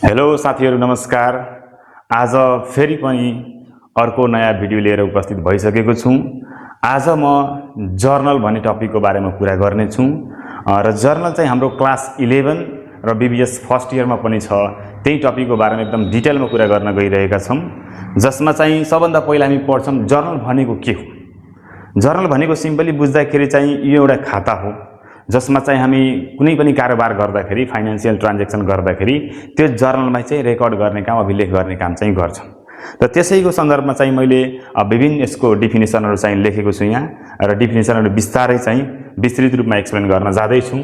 Hello साथीहरु नमस्कार। आज फेरि पनि अर्को नयाँ भिडियो लिएर उपस्थित भइसकेको छु। आज म जर्नल भन्ने टपिकको बारेमा कुरा गर्ने छु र जर्नल चाहिँ हाम्रो क्लास 11 र बीबीएस फर्स्ट इयरमा पनि छ। त्यही टपिकको बारेमा एकदम डिटेलमा कुरा गर्न गइरहेका छौं, जसमा चाहिँ सबभन्दा पहिला हामी पढ्छौं जर्नल भनेको के हो। जर्नल भनेको सिम्पली बुझ्दाखेरि चाहिँ यो एउटा खाता हो जसमा चाहिँ हामी कुनै पनि कारोबार गर्दाखेरि, फाइनान्शियल ट्रान्ज्याक्सन गर्दाखेरि त्यो जर्नलमा चाहिँ रेकर्ड गर्ने काम, अभिलेख गर्ने काम चाहिँ गर्छौं। र त्यसैको सन्दर्भमा चाहिँ मैले विभिन्न यसको डेफिनेसनहरु चाहिँ लेखेको छु यहाँ र डेफिनेसनहरु विस्तारै चाहिँ विस्तृत रूपमा एक्सप्लेन गर्न जाँदै छु।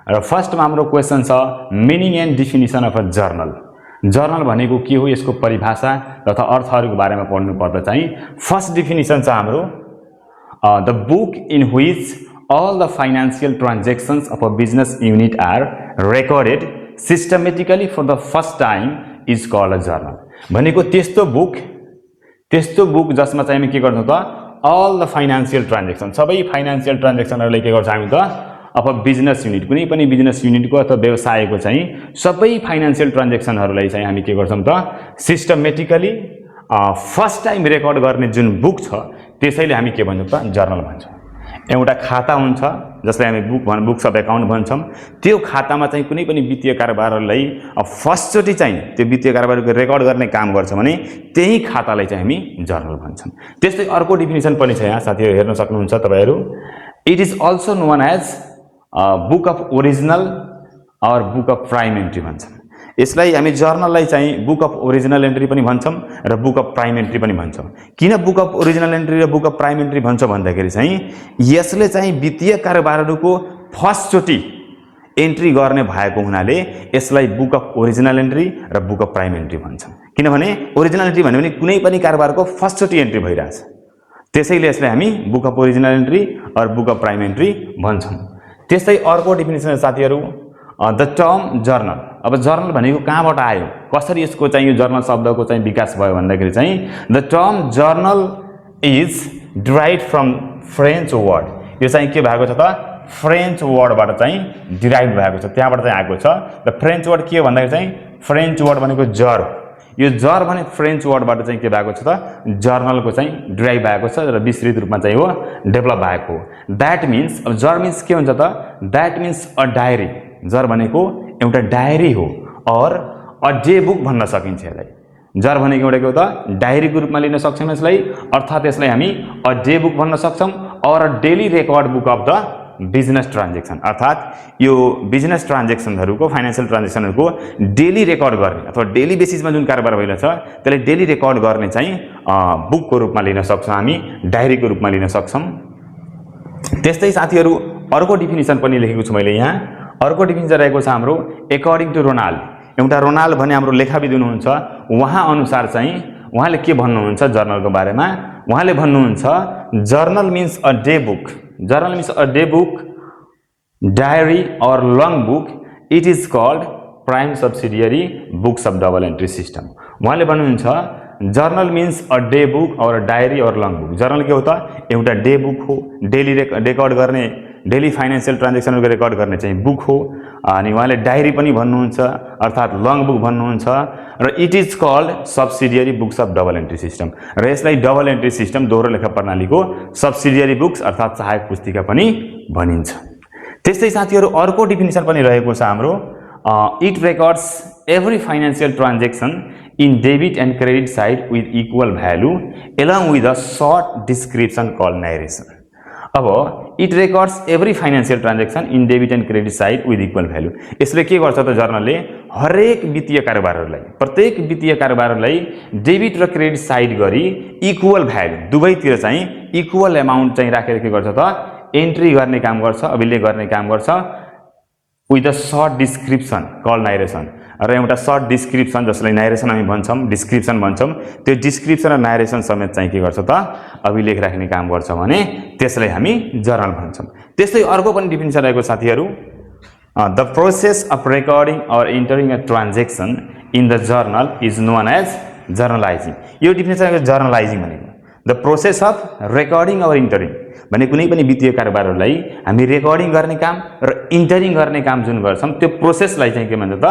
र फर्स्टमा हाम्रो क्वेशन छ meaning and definition of a journal. Journal भनेको के हो, यसको परिभाषा तथा अर्थहरुको बारेमा पढ्नु पर्दा चाहिँ फर्स्ट डेफिनेसन छ हाम्रो the book in which all the financial transactions of a business unit are recorded systematically for the first time is called a journal। भनेको त्यस्तो बुक जसमा चाहिँ हामी के गर्छौं त all the financial transactions, सबै फाइनान्शियल ट्रान्ज्याक्सनहरुलाई के गर्छौं हामी त अफ अ बिजनेस युनिट, कुनै पनि बिजनेस युनिटको अथवा व्यवसायको चाहिँ सबै फाइनान्शियल ट्रान्ज्याक्सनहरुलाई चाहिँ हामी के गर्छौं त सिस्टमेटिकली फर्स्ट टाइम रेकर्ड गर्ने जुन बुक छ त्यसैले हामी के भन्छौं त जर्नल भन्छौं। एउटा खाता हुन्छ जसलाई हामी बुक्स अफ अकाउन्ट भन्छौं। त्यो खातामा चाहिँ कुनै पनि वित्तीय कारोबारलाई फर्स्ट चोटी चाहिँ त्यो वित्तीय कारोबारको रेकर्ड गर्ने काम गर्छ भने त्यही खातालाई चाहिँ हामी जर्नल भन्छौं। त्यस्तै अर्को डेफिनेसन पनि छ यहाँ साथीहरु, हेर्न सक्नुहुन्छ तपाईहरु। It is also known as book of original or book of prime entry भन्छौं। यसलाई हामी जर्नललाई चाहिँ बुक अफ ओरिजिनल एन्ट्री पनि भन्छौं र बुक अफ प्राइम एन्ट्री पनि भन्छौं। किन बुक अफ ओरिजिनल एन्ट्री र बुक अफ प्राइम एन्ट्री भन्छौं भन्दाखेरि चाहिँ यसले चाहिँ वित्तीय कारोबारहरुको फर्स्ट चोटी एन्ट्री गर्ने भएको हुनाले यसलाई बुक अफ ओरिजिनल एन्ट्री र बुक अफ प्राइम एन्ट्री भन्छौं। किनभने ओरिजिनल एन्ट्री भन्यो भने कुनै पनि कारोबारको फर्स्ट चोटी एन्ट्री भइराछ, त्यसैले यसलाई हामी बुक अफ ओरिजिनल एन्ट्री र बुक अफ प्राइम एन्ट्री भन्छौं। त्यस्तै अर्को डेफिनेसन साथीहरु द टर्म जर्नल। अब जर्नल भनेको कहाँबाट आयो, कसरी यसको चाहिँ यो जर्नल शब्दको चाहिँ विकास भयो भन्दाखेरि चाहिँ the term journal is derived from French word. यो चाहिँ के भएको छ त फ्रेन्च वर्डबाट चाहिँ डिराइभ भएको छ, त्यहाँबाट चाहिँ आएको छ। द फ्रेन्च वर्ड के हो भन्दाखेरि चाहिँ फ्रेन्च वर्ड भनेको जर, यो जर भने फ्रेन्च वर्डबाट चाहिँ के भएको छ त जर्नलको चाहिँ डिराइभ भएको छ र विस्तृत रूपमा चाहिँ हो डेभलप भएको हो। दैट मीन्स, अब जर मीन्स के हुन्छ त दैट मीन्स अ डायरी। जर भनेको एउटा डायरी हो और अ डे बुक भन्न सकिन्छ यसलाई। जर भनेको एउटा के हो त डायरीको रूपमा लिन सक्छौं यसलाई, अर्थात यसलाई हामी अ डे बुक भन्न सक्छौं और a daily record book of the business transaction. अर्थात यो बिजनेस ट्रान्ज्याक्सनहरुको, फाइनान्शियल ट्रान्ज्याक्सनहरुको डेली रेकर्ड गर्ने अथवा डेली बेसिसमा जुन कारोबार भइरहेछ त्यसलाई डेली रेकर्ड गर्ने चाहिँ बुकको रूपमा लिन सक्छौं हामी, डायरीको रूपमा लिन सक्छौं। त्यस्तै साथीहरु अर्को डेफिनेसन पनि लेखेको छु मैले यहाँ। अर्को डेफिनेसन रहेको छ हाम्रो अकॉर्डिङ टु रोनाल्ड। एउटा रोनाल्ड भन्ने हाम्रो लेखाविद हुनुहुन्छ, उहाँ अनुसार चाहिँ उहाँले के भन्नुहुन्छ जर्नलको बारेमा। उहाँले भन्नुहुन्छ journal means a day book. Journal means a day book, diary और log book. It is called prime subsidiary books of double entry system. उहाँले भन्नुहुन्छ journal means a day book और डायरी और लङ बुक। जर्नल के हो त एउटा day book हो, डेली रेकर्ड गर्ने, डेली फाइनान्शियल ट्रान्ज्याक्सनहरुको रेकर्ड गर्ने चाहिँ बुक हो। अनि उहाँले डायरी पनि भन्नुहुन्छ अर्थात लङ बुक भन्नुहुन्छ। र it is called subsidiary books of double entry system. र यसलाई डबल एन्ट्री सिस्टम, दोहोरो लेखा प्रणालीको सब्सिडियरी बुक्स अर्थात सहायक पुस्तिका पनि भनिन्छ। त्यस्तै साथीहरु अर्को डेफिनेसन पनि रहेको छ हाम्रो it records every financial transaction in debit and credit side with equal value along with a short description called narration. अब it records every financial transaction in debit and credit side with equal value. यसले के गर्छ त जर्नलले हरेक वित्तीय कारोबारहरुलाई, प्रत्येक वित्तीय कारोबारहरुलाई debit र क्रेडिट साइड गरी इक्वल भ्यालु, दुवैतिर चाहिँ इक्वल अमाउन्ट चाहिँ राखेर के गर्छ त एन्ट्री गर्ने काम गर्छ, अभिलेख गर्ने काम गर्छ with a short description called narration. र एउटा सर्ट डिस्क्रिप्सन जसलाई नरेसन हामी भन्छौं, डिस्क्रिप्सन भन्छौं, त्यो डिस्क्रिप्सन र नरेसन समेत चाहिँ के गर्छ त अभिलेख राख्ने काम गर्छ भने त्यसलाई हामी जर्नल भन्छौं। त्यस्तै अर्को पनि डेफिनेसन रहेको साथीहरु द प्रोसेस अफ रेकर्डिङ और entering a transaction in the journal is known as journalising. यो डेफिनेसन जर्नलाइजिङ भनेको द प्रोसेस अफ रेकर्डिङ और एन्टरिङ भने कुनै पनि वित्तीय कारोबारहरुलाई हामी रेकर्डिङ गर्ने काम र इन्टरिङ गर्ने काम जुन गर्छौं त्यो प्रोसेसलाई चाहिँ के भन्छ त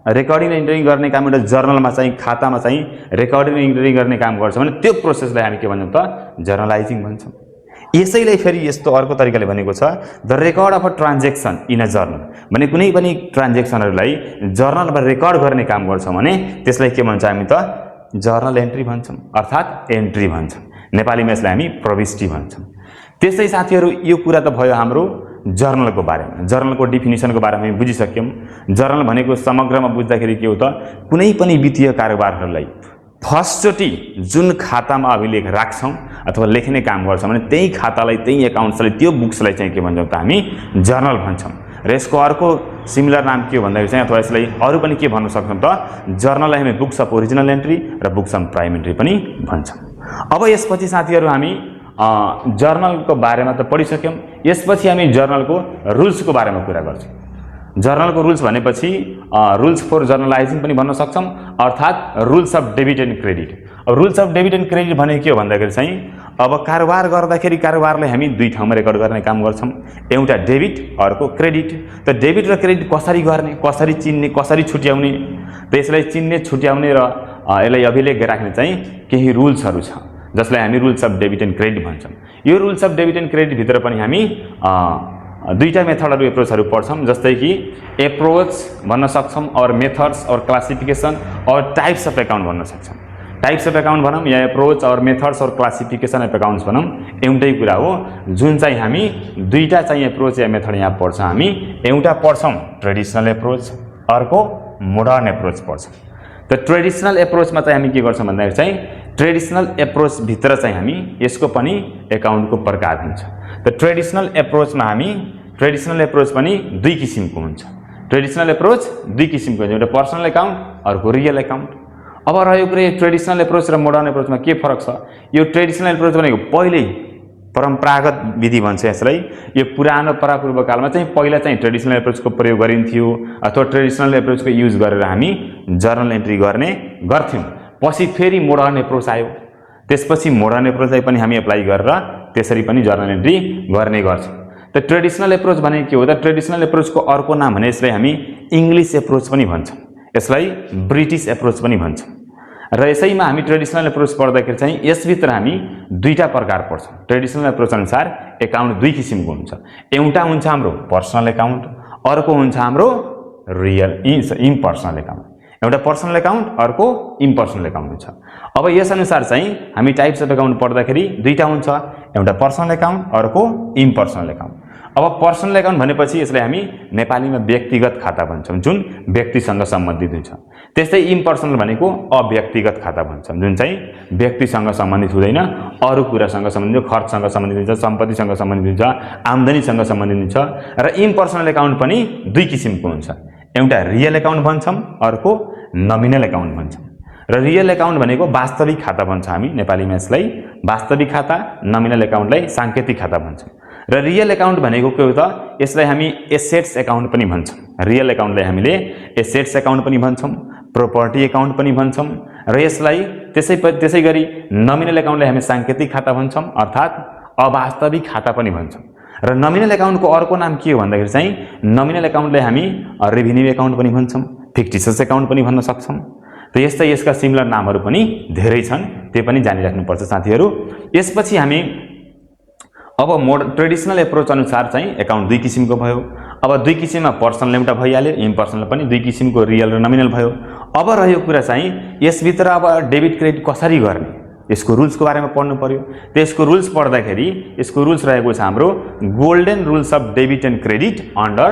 रेकर्डिङ र इन्ट्री गर्ने काम एउटा जर्नलमा चाहिँ खातामा चाहिँ रेकर्डिङ र इन्ट्री गर्ने काम गर्छ भने त्यो प्रोसेसलाई हामी के भन्छौँ त जर्नलाइजिङ भन्छौँ। यसैलाई फेरि यस्तो अर्को तरिकाले भनेको छ the record of a transaction in a journal भने कुनै पनि ट्रान्जेक्सनहरूलाई जर्नलमा रेकर्ड गर्ने काम गर्छौँ भने त्यसलाई के भन्छ हामी त जर्नल एन्ट्री भन्छौँ अर्थात् एन्ट्री भन्छौँ। नेपालीमा यसलाई हामी प्रविष्टि भन्छौँ। त्यसै साथीहरू यो कुरा त भयो हाम्रो जर्नलको बारेमा, जर्नलको डिफिनिसनको बारेमा हामी बुझिसक्यौँ। जर्नल भनेको समग्रमा बुझ्दाखेरि के हो त कुनै पनि वित्तीय कारोबारहरूलाई फर्स्टचोटि जुन खातामा अभिलेख राख्छौँ अथवा लेख्ने काम गर्छौँ भने त्यही खातालाई त्यही एकाउन्ट्सलाई त्यो बुक्सलाई चाहिँ के भन्छौँ त हामी जर्नल भन्छौँ। र यसको अर्को सिमिलर नाम के हो भन्दाखेरि चाहिँ अथवा यसलाई अरू पनि के भन्न सक्छौँ त जर्नललाई हामी बुक्स अफ ओरिजिनल एन्ट्री र बुक्स अफ प्राइम एन्ट्री पनि भन्छौँ। अब यसपछि साथीहरू हामी जर्नलको बारेमा त पढिसक्यौँ। यसपछि हामी जर्नलको रुल्सको बारेमा कुरा गर्छौँ। जर्नलको रुल्स भनेपछि रुल्स फर जर्नलाइजिङ पनि भन्न सक्छौँ अर्थात् rules of debit and credit. अब rules of debit and credit भने के हो भन्दाखेरि चाहिँ अब कारोबार गर्दाखेरि कारोबारलाई हामी दुई ठाउँमा रेकर्ड गर्ने काम गर्छौँ, एउटा डेबिट अर्को क्रेडिट। त डेबिट र क्रेडिट कसरी गर्ने, कसरी चिन्ने, कसरी छुट्याउने, त यसलाई चिन्ने छुट्याउने र यसलाई अभिलेख राख्ने चाहिँ केही रुल्सहरू छ जसलाई हामी rules of debit and credit भन्छौँ। यो rules of debit and credit भित्र पनि हामी दुईटा मेथडहरू एप्रोचहरू पढ्छौँ जस्तै कि एप्रोच भन्न सक्छौँ और मेथड्स और क्लासिफिकेसन और टाइप्स अफ एकाउन्ट भन्न सक्छौँ। टाइप्स अफ एकाउन्ट भनौँ या एप्रोच और मेथड्स और क्लासिफिकेसन अफ एकाउन्ट्स भनौँ एउटै कुरा हो। जुन चाहिँ हामी दुईटा चाहिँ एप्रोच या मेथड यहाँ पढ्छौँ हामी, एउटा पढ्छौँ ट्रेडिसनल एप्रोच अर्को मोडर्न एप्रोच पढ्छौँ। त ट्रेडिसनल एप्रोचमा चाहिँ हामी के गर्छौँ भन्दाखेरि चाहिँ ट्रेडिसनल एप्रोच भित्र चाहिँ हामी यसको पनि एकाउन्टको प्रकार हुन्छ। त ट्रेडिसनल एप्रोच पनि दुई किसिमको हुन्छ। ट्रेडिसनल एप्रोच दुई किसिमको हुन्छ, एउटा पर्सनल एकाउन्ट अर्को रियल एकाउन्ट। अब रह्यो कुरा ट्रेडिसनल एप्रोच र मोडर्न एप्रोचमा के फरक छ। यो ट्रेडिसनल एप्रोच भनेको पहिल्यै परम्परागत विधि भन्छ यसलाई। यो पुरानो परापूर्व कालमा चाहिँ पहिला चाहिँ ट्रेडिसनल एप्रोचको प्रयोग गरिन्थ्यो अथवा ट्रेडिसनल एप्रोचको युज गरेर हामी जर्नल एन्ट्री गर्ने गर्थ्यौँ। पछि फेरि मोडर्न एप्रोच आयो, त्यसपछि मोडर्न एप्रोचलाई पनि हामी एप्लाई गरेर त्यसरी पनि जर्नल एन्ट्री गर्ने गर्छौँ। त ट्रेडिसनल एप्रोच भनेको के हो त ट्रेडिसनल एप्रोचको अर्को नाम भने यसलाई हामी इङ्ग्लिस एप्रोच पनि भन्छौँ, यसलाई ब्रिटिस एप्रोच पनि भन्छौँ। र यसैमा हामी ट्रेडिसनल एप्रोच पढ्दाखेरि चाहिँ यसभित्र हामी दुईटा प्रकार पढ्छौँ। ट्रेडिसनल एप्रोच अनुसार एकाउन्ट दुई किसिमको हुन्छ, एउटा हुन्छ हाम्रो पर्सनल एकाउन्ट अर्को हुन्छ हाम्रो रियल इम्पर्सनल एकाउन्ट। एउटा पर्सनल एकाउन्ट अर्को इम्पर्सनल एकाउन्ट हुन्छ। अब यसअनुसार चाहिँ हामी टाइप्स अफ एकाउन्ट पढ्दाखेरि दुईटा हुन्छ, एउटा पर्सनल एकाउन्ट अर्को इम्पर्सनल एकाउन्ट। अब पर्सनल एकाउन्ट भनेपछि यसलाई हामी नेपालीमा व्यक्तिगत खाता भन्छौँ जुन व्यक्तिसँग सम्बन्धित हुन्छ। त्यस्तै इम्पर्सनल भनेको अव्यक्तिगत खाता भन्छौँ जुन चाहिँ व्यक्तिसँग सम्बन्धित हुँदैन, अरू कुरासँग सम्बन्धित, खर्चसँग सम्बन्धित हुन्छ, सम्पत्तिसँग सम्बन्धित हुन्छ, आम्दानीसँग सम्बन्धित हुन्छ। र इम्पर्सनल एकाउन्ट पनि दुई किसिमको हुन्छ, एउटा रियल एकाउन्ट भन्छौँ अर्को नमिनल एकाउन्ट भन्छौँ। र रियल एकाउन्ट भनेको वास्तविक खाता भन्छ हामी नेपालीमा यसलाई वास्तविक खाता, नमिनल एकाउन्टलाई साङ्केतिक खाता भन्छौँ। र रियल एकाउन्ट भनेको के हो त यसलाई हामी एसेट्स एकाउन्ट पनि भन्छौँ। रियल एकाउन्टलाई हामीले एसेट्स एकाउन्ट पनि भन्छौँ, प्रोपर्टी एकाउन्ट पनि भन्छौँ। र यसलाई त्यसै गरी नमिनल एकाउन्टलाई हामी साङ्केतिक खाता भन्छौँ अर्थात् अवास्तविक खाता पनि भन्छौँ। र नमिनल एकाउन्टको अर्को नाम के हो भन्दाखेरि चाहिँ नमिनल एकाउन्टलाई हामी रेभिन्यू एकाउन्ट पनि भन्छौँ, फिक्टिसियस एकाउन्ट पनि भन्न सक्छौँ। त यस्तै यसका सिमिलर नामहरू पनि धेरै छन्, त्यो पनि जानिराख्नुपर्छ साथीहरू। यसपछि हामी अब ट्रेडिसनल एप्रोच अनुसार चाहिँ एकाउन्ट दुई किसिमको भयो। अब दुई किसिममा पर्सनल एउटा भइहाल्यो, इम्पर्सनल पनि दुई किसिमको रियल र नमिनल भयो। अब रह्यो कुरा चाहिँ यसभित्र अब डेबिट क्रेडिट कसरी गर्ने, यसको रुल्सको बारेमा पढ्नु पर्यो। त्यसको रुल्स पढ्दाखेरि यसको रुल्स रहेको छ हाम्रो golden rules of debit and credit under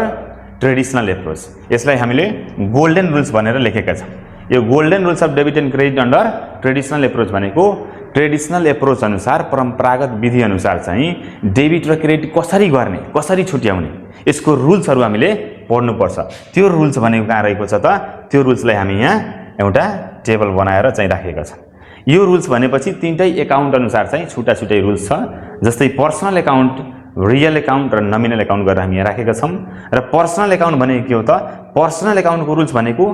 traditional approach. यसलाई हामीले गोल्डन रुल्स भनेर लेखेका छौँ। यो golden rules of debit and credit under traditional approach भनेको ट्रेडिसनल एप्रोच अनुसार परम्परागत विधि अनुसार चाहिँ डेबिट र क्रेडिट कसरी गर्ने, कसरी छुट्याउने, यसको रुल्सहरू हामीले पढ्नुपर्छ। त्यो रुल्स भनेको कहाँ रहेको छ त त्यो रुल्सलाई हामी यहाँ एउटा टेबल बनाएर चाहिँ राखेका छौँ। यो रुल्स भनेपछि तीनटै एकाउन्ट अनुसार चाहिँ छुट्टा छुट्टै रुल्स छ। जस्तै पर्सनल एकाउन्ट, रियल एकाउन्ट र नमिनल एकाउन्ट गरेर हामी यहाँ राखेका छौँ। र पर्सनल एकाउन्ट भनेको के हो त पर्सनल एकाउन्टको रुल्स भनेको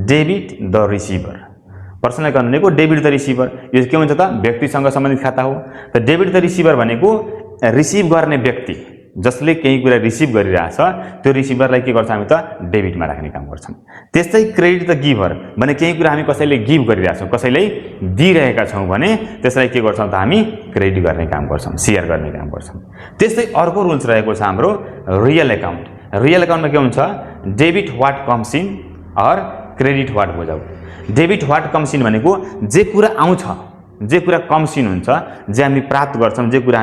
debit the receiver. Personal account भनेको डेबिट द रिसिभर। यो के हुन्छ त व्यक्तिसँग सम्बन्धित खाता हो। त डेबिट द रिसिभर भनेको रिसिभ गर्ने व्यक्ति जसले केही कुरा रिसिभ गरिरहेछ त्यो रिसिभरलाई के गर्छ हामी त डेबिटमा राख्ने काम गर्छौं। त्यस्तै क्रेडिट द गिभर भने केही कुरा हामी कसैले गिभ गरिरहेछौं, कसैले दिइरहेका छौं भने त्यसलाई के गर्छौं त हामी क्रेडिट गर्ने काम गर्छौं, शेयर गर्ने काम गर्छौं। त्यस्तै अर्को रुल्स रहेको छ हाम्रो रियल अकाउन्ट। रियल अकाउन्टमा के हुन्छ debit what comes in or credit what goes out. Debit what comes in भनेको जे कुरा आउँछ, जे कुरा कम्स इन हुन्छ, जे हामी प्राप्त गर्छौं, जे कुरा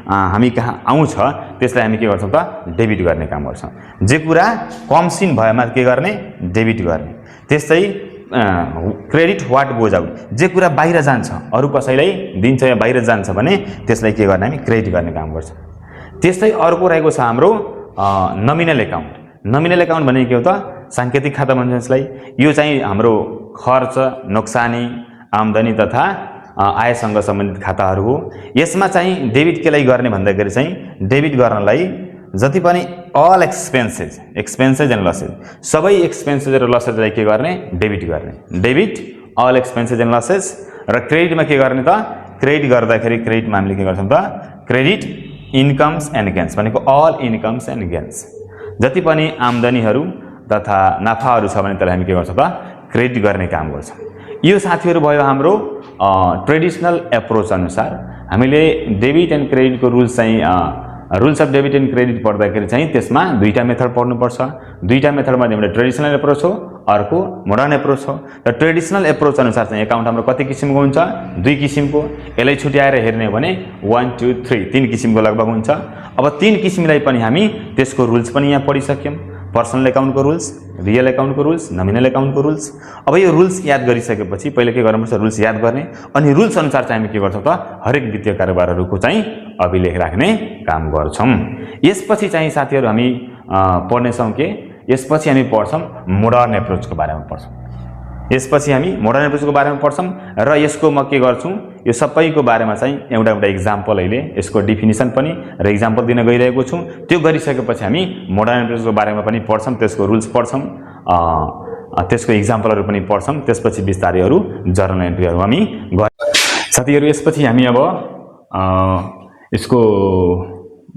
हामी कहाँ आउँछ त्यसलाई हामी के गर्छौं त डेबिट गर्ने काम गर्छौं। जे कुरा कम्स इन भएमा के गर्ने डेबिट गर्ने। त्यस्तै क्रेडिट व्हाट गोज आउट जे कुरा बाहिर जान्छ, अरु कसैलाई दिन्छ या बाहिर जान्छ भने त्यसलाई के गर्ने हामी क्रेडिट गर्ने काम गर्छौं। त्यस्तै अर्को रहेको छ हाम्रो नमिनल अकाउन्ट। नमिनल अकाउन्ट भनेको के हो त सांकेतिक खाता भन्छ यसलाई। यो चाहिँ हाम्रो खर्च, नोक्सानी, आम्दानी तथा आयसँग सम्बन्धित खाताहरू हो। यसमा चाहिँ डेबिट केलाई गर्ने भन्दाखेरि चाहिँ डेबिट गर्नलाई जति पनि अल एक्सपेन्सेस एन्ड लसेस, सबै एक्सपेन्सेस र लसेसलाई के गर्ने डेबिट गर्ने। Debit all expenses and losses. र क्रेडिटमा के गर्ने त क्रेडिट गर्दाखेरि क्रेडिटमा हामीले के गर्छौं त क्रेडिट इन्कम्स एन्ड गेन्स भनेको अल इन्कम्स एन्ड गेन्स, जति पनि आम्दानीहरू तथा नाफाहरू छ भने त्यसलाई हामी के गर्छौं त क्रेडिट गर्ने काम गर्छौं। यो साथीहरू भयो हाम्रो ट्रेडिसनल एप्रोच अनुसार। हामीले डेबिट एन्ड क्रेडिटको रुल्स चाहिँ rules of debit and credit पढ्दाखेरि चाहिँ त्यसमा दुईटा मेथड पढ्नुपर्छ। दुईटा मेथडमा एउटा ट्रेडिसनल एप्रोच हो, अर्को मोडर्न एप्रोच हो। र ट्रेडिसनल एप्रोच अनुसार चाहिँ अकाउन्ट हाम्रो कति किसिमको हुन्छ, दुई किसिमको। यसलाई छुट्याएर हेर्ने हो भने 1 2 3 तीन किसिमको लगभग हुन्छ। अब तीन किसिमलाई पनि हामी त्यसको रुल्स पनि यहाँ पढिसक्यौं। पर्सनल अकाउन्टको रुल्स, रियल अकाउन्टको रुल्स, नमिनल अकाउन्टको रुल्स। अब यो रुल्स याद गरिसकेपछि पहिले के गर्नुपर्छ रुल्स याद गर्ने, अनि रुल्स अनुसार चाहिँ हामी के गर्छौं त हरेक वित्तीय कारोबारहरूको चाहिँ अभिलेख राख्ने काम गर्छौं। यसपछि चाहिँ साथीहरू हामी पढ्नेछौं के यसपछि हामी पढ्छौं मोडर्न एप्रोचको बारेमा पढ्छौं। यसपछि हामी मोडर्न एप्रोचको बारेमा पढ्छौं र यसको म के गर्छु यो सबैको बारेमा चाहिँ एउटा इक्जाम्पल अहिले यसको डेफिनिसन पनि र इक्जाम्पल दिन गइरहेको छु। त्यो गरिसकेपछि हामी मोडर्न एप्रोचको बारेमा पनि पढ्छौं, त्यसको रुल्स पढ्छौं, त्यसको इक्जाम्पलहरू पनि पढ्छौं। त्यसपछि बिस्तारै अरु जर्नल एन्ट्रीहरू हामी साथीहरू यसपछि हामी अब यसको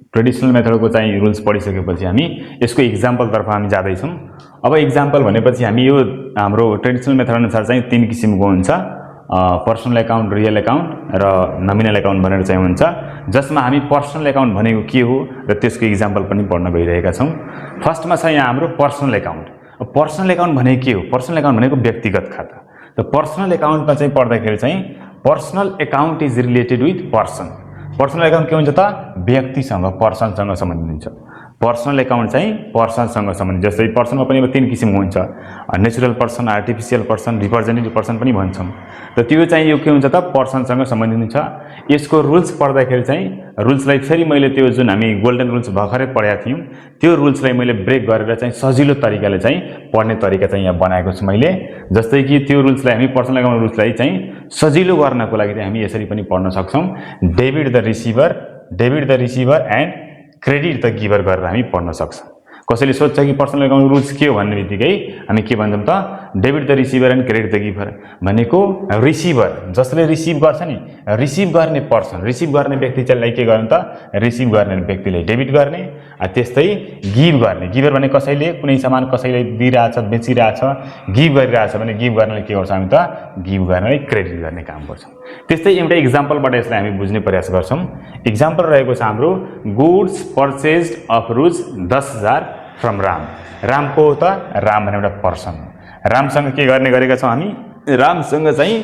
ट्रेडिसनल मेथडको चाहिँ रुल्स पढिसकेपछि हामी यसको इक्जाम्पल तर्फ हामी जाँदै छौं। अब इक्जाम्पल भनेपछि हामी यो हाम्रो ट्रेडिसनल मेथड अनुसार चाहिँ तीन किसिमको हुन्छ, पर्सनल अकाउन्ट, रियल अकाउन्ट र नमिनल अकाउन्ट भनेर चाहिँ हुन्छ, जसमा हामी पर्सनल अकाउन्ट भनेको के हो र त्यसको इक्जाम्पल पनि पढ्न गइरहेका छौं। फर्स्टमा छ यहाँ हाम्रो पर्सनल अकाउन्ट। पर्सनल अकाउन्ट भनेको के हो? पर्सनल अकाउन्ट भनेको व्यक्तिगत खाता। त पर्सनल अकाउन्टमा चाहिँ पढ्दाखेरि चाहिँ personal account is related with person. Personal account के हुन्छ त व्यक्तिसँग, पर्सनसँग सम्बन्धित हुन्छ। पर्सनल अकाउन्ट चाहिँ पर्सनसँग सम्बन्धित, जस्तै पर्सनमा पनि अब तीन किसिमको हुन्छ, natural person, artificial person, representative person पनि भन्छौं। त त्यो चाहिँ यो के हुन्छ त पर्सनसँग सम्बन्धित हुन्छ। यसको रुल्स पढ्दाखेरि चाहिँ रुल्सलाई फेरि मैले त्यो जुन हामी गोल्डन रुल्स भर्खरै पढेका थियौं त्यो रुल्सलाई मैले ब्रेक गरेर चाहिँ सजिलो तरिकाले चाहिँ पढ्ने तरिका चाहिँ यहाँ बनाएको छु मैले। जस्तै कि त्यो रुल्सलाई हामी पर्सनल अकाउन्ट रुल्सलाई चाहिँ सजिलो गर्नको लागि चाहिँ हामी यसरी पनि पढ्न सक्छौं। Debit the receiver and credit the giver गरेर हामी पढ्न सक्छौं। कसैले सोध्छ कि पर्सनल अकाउन्ट रुल्स के हो भन्ने बित्तिकै हामी के भन्छौं त debit the receiver and credit the giver भनेको रिसिभर जसले रिसिभ गर्छ नि, रिसिभ गर्ने पर्सन, रिसिभ गर्ने व्यक्ति चाहिँ के गर्ने त रिसिभ गर्ने व्यक्तिले डेबिट गर्ने। त्यस्तै गिभ गर्ने, गिभर भने कसैले कुनै सामान कसैले दिइरहेछ, बेचिरहेछ, गिभ गरिरहेछ भने गिभ गर्नले के गर्छौं हामी त गिभ गर्नले क्रेडिट गर्ने काम गर्छौं। त्यस्तै एउटा इक्जाम्पलबाट यसलाई हामी बुझ्ने प्रयास गर्छौं। इक्जाम्पल रहेको छ हाम्रो goods purchased of rupees 10,000 from Ram. रामको त राम भन्ने एउटा पर्सन हो। रामसँग के गर्ने गरेका छौं हामी? रामसँग चाहिँ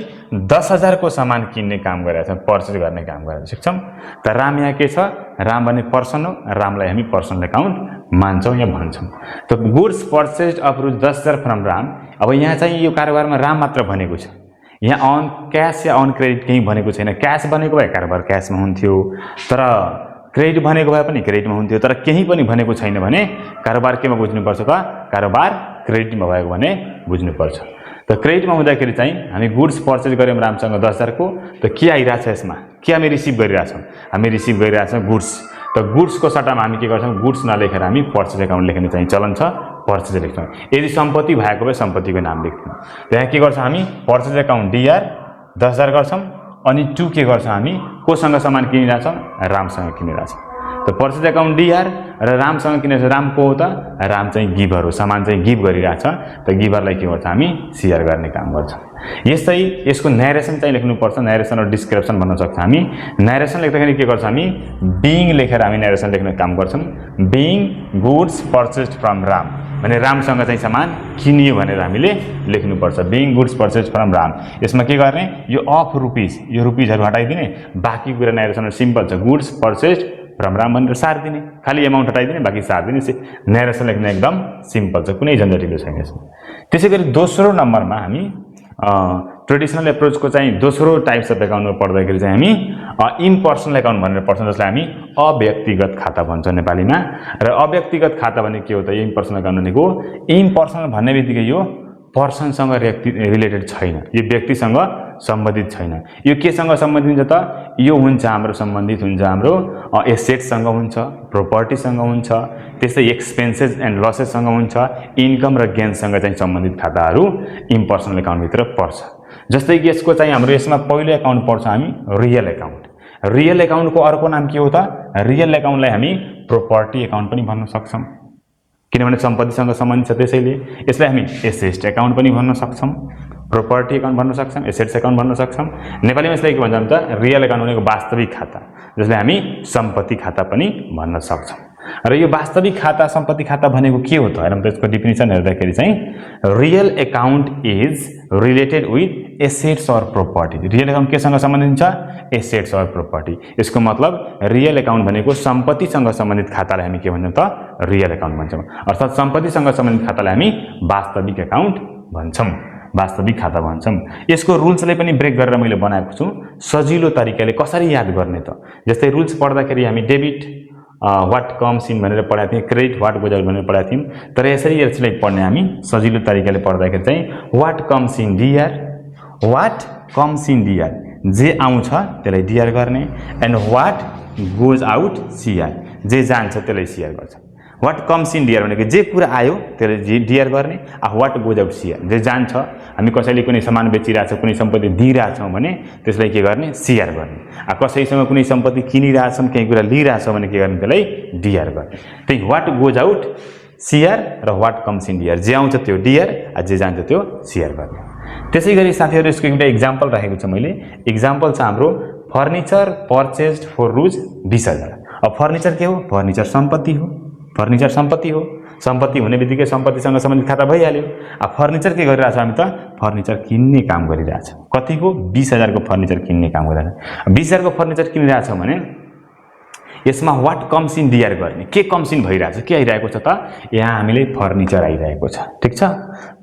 10,000 को सामान किन्ने काम गरेका छौं, परचेज गर्ने काम गरेका सिक्छौं। त राम यहाँ के छ? राम भन्ने पर्सन हो, रामलाई हामी पर्सनल अकाउन्ट मान्छौं या भन्छौं। त goods purchased of rupees 10,000 from Ram. अब यहाँ चाहिँ यो कारोबारमा राम मात्र भनेको छ, यहाँ अन क्याश या अन क्रेडिट केही भनेको छैन। क्याश भनेको भए कारोबार क्याशमा हुन्थ्यो, तर क्रेडिट भनेको भए पनि क्रेडिटमा हुन्थ्यो, तर केही पनि भनेको छैन भने कारोबार केमा बुझ्नुपर्छ त कारोबार क्रेडिटमा भएको भने बुझ्नुपर्छ। त क्रेडिटमा हुँदाखेरि चाहिँ हामी गुड्स परचेज गर्यौं रामसँग 10,000 को, त के आइरहेछ यसमा? के हामी रिसिभ गरिरहेछौं? हामी रिसिभ गरिरहेछौं गुड्स। त गुड्सको सट्टामा हामी के गर्छौं? गुड्स नलेखेर हामी परचेज अकाउन्ट लेख्ने चाहिँ चलन छ, परचेज लेख्छौं। यदि सम्पत्ति भएको भए सम्पत्तिको नाम लेख्छौं। त्यहाँ के गर्छौं हामी? परचेज अकाउन्ट डीआर 10,000 गर्छौं, अनि 2 के गर्छौं हामी? कोसँग सामान किनिरहेछौं? रामसँग किनिरहेछौं। त पर्चेज एकाउन्ट डिआर र रामसँग किन राम को हो त राम चाहिँ गिभर हो सामान चाहिँ गिभ गरिरहेछ त गिभरलाई के गर्छ हामी सेयर गर्ने काम गर्छौँ यस्तै यसको नरेसन चाहिँ लेख्नुपर्छ नरेसन र डिस्क्रिप्सन भन्न सक्छ हामी नरेसन लेख्दाखेरि के गर्छ हामी बीइङ लेखेर हामी नरेसन लेख्ने काम गर्छौँ being goods purchased from Ram भने रामसँग चाहिँ सामान किनियो भनेर हामीले लेख्नुपर्छ being goods purchased from Ram यसमा के गर्ने यो अफ रुपीज यो रुपीजहरु हटाइदिने बाँकी कुरा नरेसन सिम्पल छ गुड्स पर्चेस्ड फ्रम राम भनेर सार्दिने खाली एमाउन्ट हटाइदिने बाँकी सार्दिने नरेसन लेख्न एकदम सिम्पल छ कुनै झन्झटिलो छैन यसमा त्यसैगरी दोस्रो नम्बरमा हामी ट्रेडिसनल एप्रोचको चाहिँ दोस्रो टाइप्स अफ एकाउन्टमा पढ्दाखेरि चाहिँ हामी इम्पर्सनल एकाउन्ट भनेर पढ्छौँ जसलाई हामी अव्यक्तिगत खाता भन्छौँ नेपालीमा र अव्यक्तिगत खाता भने के हो त इम्पर्सनल एकाउन्ट भनेको इम्पर्सनल भन्ने बित्तिकै यो पर्सनसँग रिलेटेड छैन यो व्यक्तिसँग सम्बन्धित छैन यो केसँग सम्बन्धित हुन्छ त यो हुन्छ हाम्रो सम्बन्धित हुन्छ हाम्रो एसेटसँग हुन्छ प्रोपर्टीसँग हुन्छ त्यस्तै एक्सपेन्सेस एन्ड लसेससँग हुन्छ इन्कम र गेनसँग चाहिँ सम्बन्धित खाताहरू इम्पर्सनल एकाउन्टभित्र पर्छ जस्तै कि यसको चाहिँ हाम्रो यसमा पहिलो एकाउन्ट पर्छ हामी रियल एकाउन्ट रियल एकाउन्टको अर्को नाम के हो त रियल एकाउन्टलाई हामी प्रोपर्टी एकाउन्ट पनि भन्न सक्छौँ किनभने सम्पत्तिसँग सम्बन्धित छ त्यसैले यसलाई हामी एसेट एकाउन्ट पनि भन्न सक्छौँ प्रोपर्टी एकाउन्ट भन्न सक्छौँ एसेट्स एकाउन्ट भन्न सक्छौँ नेपालीमा यसलाई के भन्छौँ त रियल एकाउन्ट भनेको वास्तविक खाता जसलाई हामी सम्पत्ति खाता पनि भन्न सक्छौँ र यो वास्तविक खाता सम्पत्ति खाता भनेको के हो त हेरौँ त यसको डेफिनिसन हेर्दाखेरि चाहिँ real account is related with assets or property real account केसँग सम्बन्धित छ एसेट्स अर प्रोपर्टी यसको मतलब रियल एकाउन्ट भनेको सम्पत्तिसँग सम्बन्धित खातालाई हामी के भन्छौँ त रियल एकाउन्ट भन्छौँ अर्थात् सम्पत्तिसँग सम्बन्धित खातालाई हामी वास्तविक एकाउन्ट भन्छौँ वास्तविक खाता भन्छौँ यसको रुल्सलाई पनि ब्रेक गरेर मैले बनाएको छु सजिलो तरिकाले कसरी याद गर्ने त जस्तै रुल्स पढ्दाखेरि हामी डेबिट वाट कम्स इन भनेर पढाएको थियौँ क्रेडिट वाट गोज आउट भनेर पढाएको थियौँ तर यसरी यसलाई पढ्ने हामी सजिलो तरिकाले पढ्दाखेरि चाहिँ what comes in DR what comes in DR जे आउँछ त्यसलाई डिआर गर्ने and what goes out CR जे जान्छ त्यसलाई सिआर गर्छ वाट कम्स इन डिआर भनेको जे कुरा आयो त्यसलाई डिआर गर्ने वाट गोज आउट सिआर जे जान्छ हामी कसैले कुनै सामान बेचिरहेछौँ कुनै सम्पत्ति दिइरहेछौँ भने त्यसलाई के गर्ने सिआर गर्ने कसैसँग कुनै सम्पत्ति किनिरहेछौँ केही कुरा लिइरहेछौँ भने के गर्ने त्यसलाई डिआर गर्ने त्यही वाट गोज आउट सिआर र वाट कम्स इन डिआर जे आउँछ त्यो डिआर जे जान्छ त्यो सिआर गर्ने त्यसै गरी साथीहरू यसको एउटा इक्जाम्पल राखेको छ मैले इक्जाम्पल छ हाम्रो फर्निचर पर्चेस्ड फर रुज 20,000 अब फर्निचर के हो फर्निचर सम्पत्ति हो फर्निचर सम्पत्ति हो सम्पत्ति हुने बित्तिकै सम्पत्तिसँग सम्बन्धित खाता भइहाल्यो अब फर्निचर के गरिरहेछ हामी त फर्निचर किन्ने काम गरिरहेछ कतिको 20,000 को फर्निचर किन्ने काम गरिरहेछ 20,000 को फर्निचर किनिरहेछौँ भने यसमा वाट कम्स इन डिआर गर्ने के कम्स इन भइरहेछ के आइरहेको छ त यहाँ हामीले फर्निचर आइरहेको छ ठीक छ